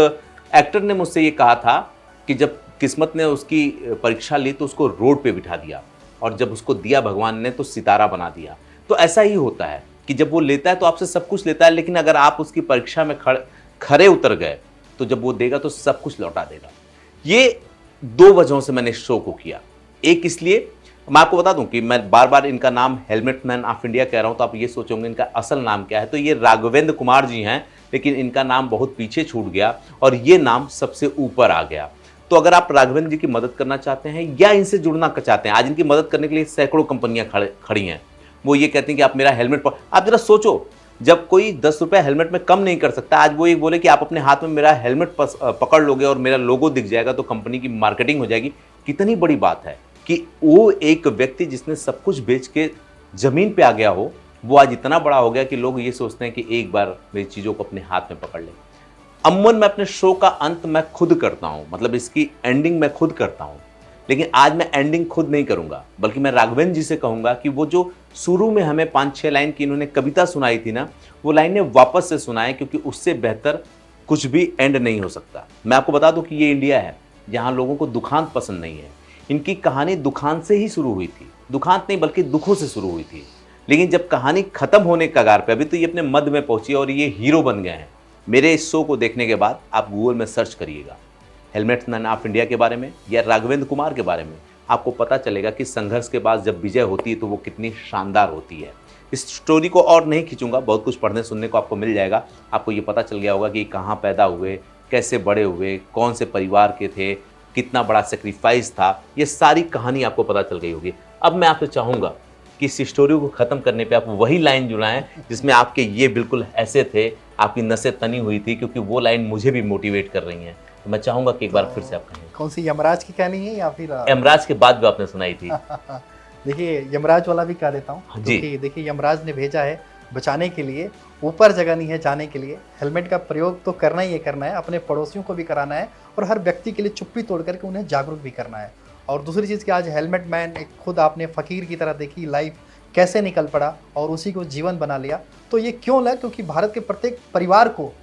B: एक्टर ने मुझसे ये कहा था कि जब किस्मत ने उसकी परीक्षा ली तो उसको रोड पे बिठा दिया, और जब उसको दिया भगवान ने तो सितारा बना दिया। तो ऐसा ही होता है कि जब वो लेता है तो आपसे सब कुछ लेता है, लेकिन अगर आप उसकी परीक्षा में खरे उतर गए तो जब वो देगा तो सब कुछ लौटा देगा। ये 2 वजहों से मैंने इस शो को किया। एक इसलिए, मैं आपको बता दूं कि मैं बार बार इनका नाम हेलमेट मैन ऑफ इंडिया कह रहा हूं तो आप ये सोचोगे इनका असल नाम क्या है। तो ये राघवेंद्र कुमार जी हैं, लेकिन इनका नाम बहुत पीछे छूट गया और ये नाम सबसे ऊपर आ गया। तो अगर आप राघवेंद्र जी की मदद करना चाहते हैं या इनसे जुड़ना चाहते हैं, आज इनकी मदद करने के लिए सैकड़ों कंपनियां खड़ी हैं। वो ये कहती हैं कि आप मेरा हेलमेट आप जरा सोचो, जब कोई 10 रुपये हेलमेट में कम नहीं कर सकता, आज वो ये बोले कि आप अपने हाथ में मेरा हेलमेट पकड़ लोगे और मेरा लोगो दिख जाएगा तो कंपनी की मार्केटिंग हो जाएगी। कितनी बड़ी बात है कि वो एक व्यक्ति जिसने सब कुछ बेच के जमीन पे आ गया हो, वो आज इतना बड़ा हो गया कि लोग ये सोचते हैं कि एक बार मेरी चीज़ों को अपने हाथ में पकड़ ले। अमूमन मैं अपने शो का अंत मैं खुद करता हूँ, मतलब इसकी एंडिंग मैं खुद करता हूँ। लेकिन आज मैं एंडिंग खुद नहीं करूंगा, बल्कि मैं राघवेंद्र जी से कहूंगा कि वो जो शुरू में हमें 5-6 लाइन की इन्होंने कविता सुनाई थी ना, वो लाइनें वापस से सुनाएं, क्योंकि उससे बेहतर कुछ भी एंड नहीं हो सकता। मैं आपको बता दूं कि ये इंडिया है जहां लोगों को दुखांत पसंद नहीं है। इनकी कहानी दुखांत से ही शुरू हुई थी, दुखांत नहीं बल्कि दुखों से शुरू हुई थी। लेकिन जब कहानी खत्म होने कगार पे, अभी तो ये अपने मध्य में पहुंची और ये हीरो बन गए हैं। मेरे इस शो को देखने के बाद आप गूगल में सर्च करिएगा हेलमेट्स मैन ऑफ इंडिया के बारे में या राघवेंद्र कुमार के बारे में, आपको पता चलेगा कि संघर्ष के बाद जब विजय होती है तो वो कितनी शानदार होती है। इस स्टोरी को और नहीं खींचूंगा, बहुत कुछ पढ़ने सुनने को आपको मिल जाएगा। आपको ये पता चल गया होगा कि कहाँ पैदा हुए, कैसे बड़े हुए, कौन से परिवार के थे, कितना बड़ा सेक्रीफाइस था, ये सारी कहानी आपको पता चल गई होगी। अब मैं आपसे चाहूँगा कि इस स्टोरी को ख़त्म करने पे आप वही लाइन जुड़ाएं जिसमें आपके ये बिल्कुल ऐसे थे, आपकी नसें तनी हुई थी, क्योंकि वो लाइन मुझे भी मोटिवेट कर रही हैं। तो मैं चाहूँगा कि एक बार फिर से आप कहें।
A: कौन सी, यमराज की कहानी है या फिर
B: यमराज के बाद जो आपने सुनाई थी।
A: देखिए यमराज वाला भी कह देता हूँ,
B: जी।
A: क्योंकि देखिए यमराज ने भेजा है बचाने के लिए, ऊपर जगह नहीं है जाने के लिए। हेलमेट का प्रयोग तो करना ही करना है, अपने पड़ोसियों को भी कराना है और हर व्यक्ति के लिए चुप्पी तोड़ करके उन्हें जागरूक भी करना है। और दूसरी चीज़ कि आज हेलमेट मैन एक खुद आपने फ़कीर की तरह देखी लाइफ कैसे निकल पड़ा और उसी को जीवन बना लिया। तो ये क्यों लगा? क्योंकि भारत के प्रत्येक परिवार को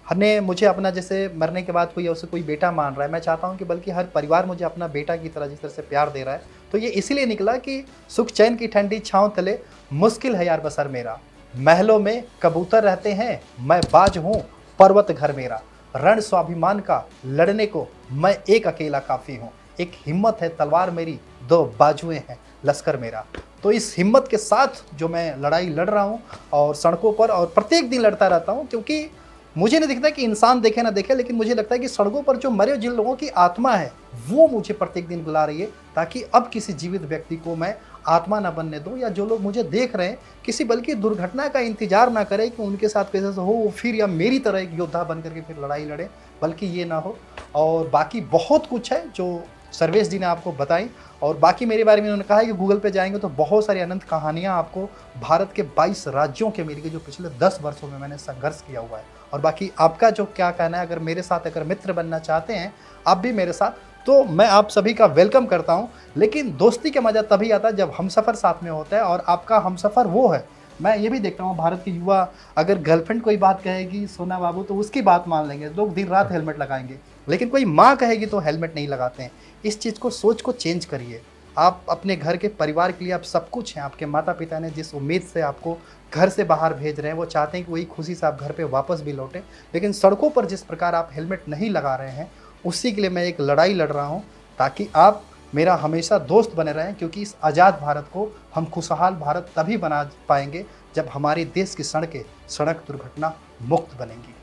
A: हमने, मुझे अपना, जैसे मरने के बाद कोई उसे कोई बेटा मान रहा है, मैं चाहता हूं कि बल्कि हर परिवार मुझे अपना बेटा की तरह जिस तरह से प्यार दे रहा है। तो ये इसीलिए निकला कि सुख चैन की ठंडी छांव तले मुश्किल है यार बसर मेरा, महलों में कबूतर रहते हैं मैं बाज हूँ पर्वत घर मेरा, रण स्वाभिमान का लड़ने को मैं एक अकेला काफ़ी हूँ, एक हिम्मत है तलवार मेरी, दो बाजुएं हैं लश्कर मेरा। तो इस हिम्मत के साथ जो मैं लड़ाई लड़ रहा हूँ और सड़कों पर, और प्रत्येक दिन लड़ता रहता हूँ, क्योंकि मुझे नहीं दिखता कि इंसान देखे ना देखे, लेकिन मुझे लगता है कि सड़कों पर जो मरे जिन लोगों की आत्मा है वो मुझे प्रत्येक दिन बुला रही है, ताकि अब किसी जीवित व्यक्ति को मैं आत्मा ना बनने दूं, या जो लोग मुझे देख रहे हैं किसी बल्कि दुर्घटना का इंतजार ना करें कि उनके साथ कैसे हो फिर, या मेरी तरह एक योद्धा बन करके फिर लड़ाई लड़े, बल्कि ये ना हो। और बाकी बहुत कुछ है जो सर्वेश जी ने आपको बताई, और बाकी मेरे बारे में उन्होंने कहा है कि गूगल पे जाएंगे तो बहुत सारी अनंत कहानियाँ आपको भारत के 22 राज्यों के मिलेगी जो पिछले 10 वर्षों में मैंने संघर्ष किया हुआ है। और बाकी आपका जो क्या कहना है, अगर मेरे साथ अगर मित्र बनना चाहते हैं आप भी मेरे साथ, तो मैं आप सभी का वेलकम करता हूं। लेकिन दोस्ती का मज़ा तभी आता है जब हमसफ़र साथ में होता है, और आपका हमसफ़र वो है। मैं ये भी देखता हूँ भारत के युवा, अगर गर्लफ्रेंड कोई बात कहेगी सोना बाबू तो उसकी बात मान लेंगे, लोग दिन रात हेलमेट लगाएंगे, लेकिन कोई माँ कहेगी तो हेलमेट नहीं लगाते हैं। इस चीज़ को, सोच को चेंज करिए। आप अपने घर के परिवार के लिए आप सब कुछ हैं। आपके माता पिता ने जिस उम्मीद से आपको घर से बाहर भेज रहे हैं, वो चाहते हैं कि वही खुशी से आप घर पे वापस भी लौटें, लेकिन सड़कों पर जिस प्रकार आप हेलमेट नहीं लगा रहे हैं, उसी के लिए मैं एक लड़ाई लड़ रहा हूँ, ताकि आप मेरा हमेशा दोस्त बने रहें। क्योंकि इस आज़ाद भारत को हम खुशहाल भारत तभी बना पाएंगे जब हमारे देश की सड़कें सड़क दुर्घटना मुक्त बनेंगी।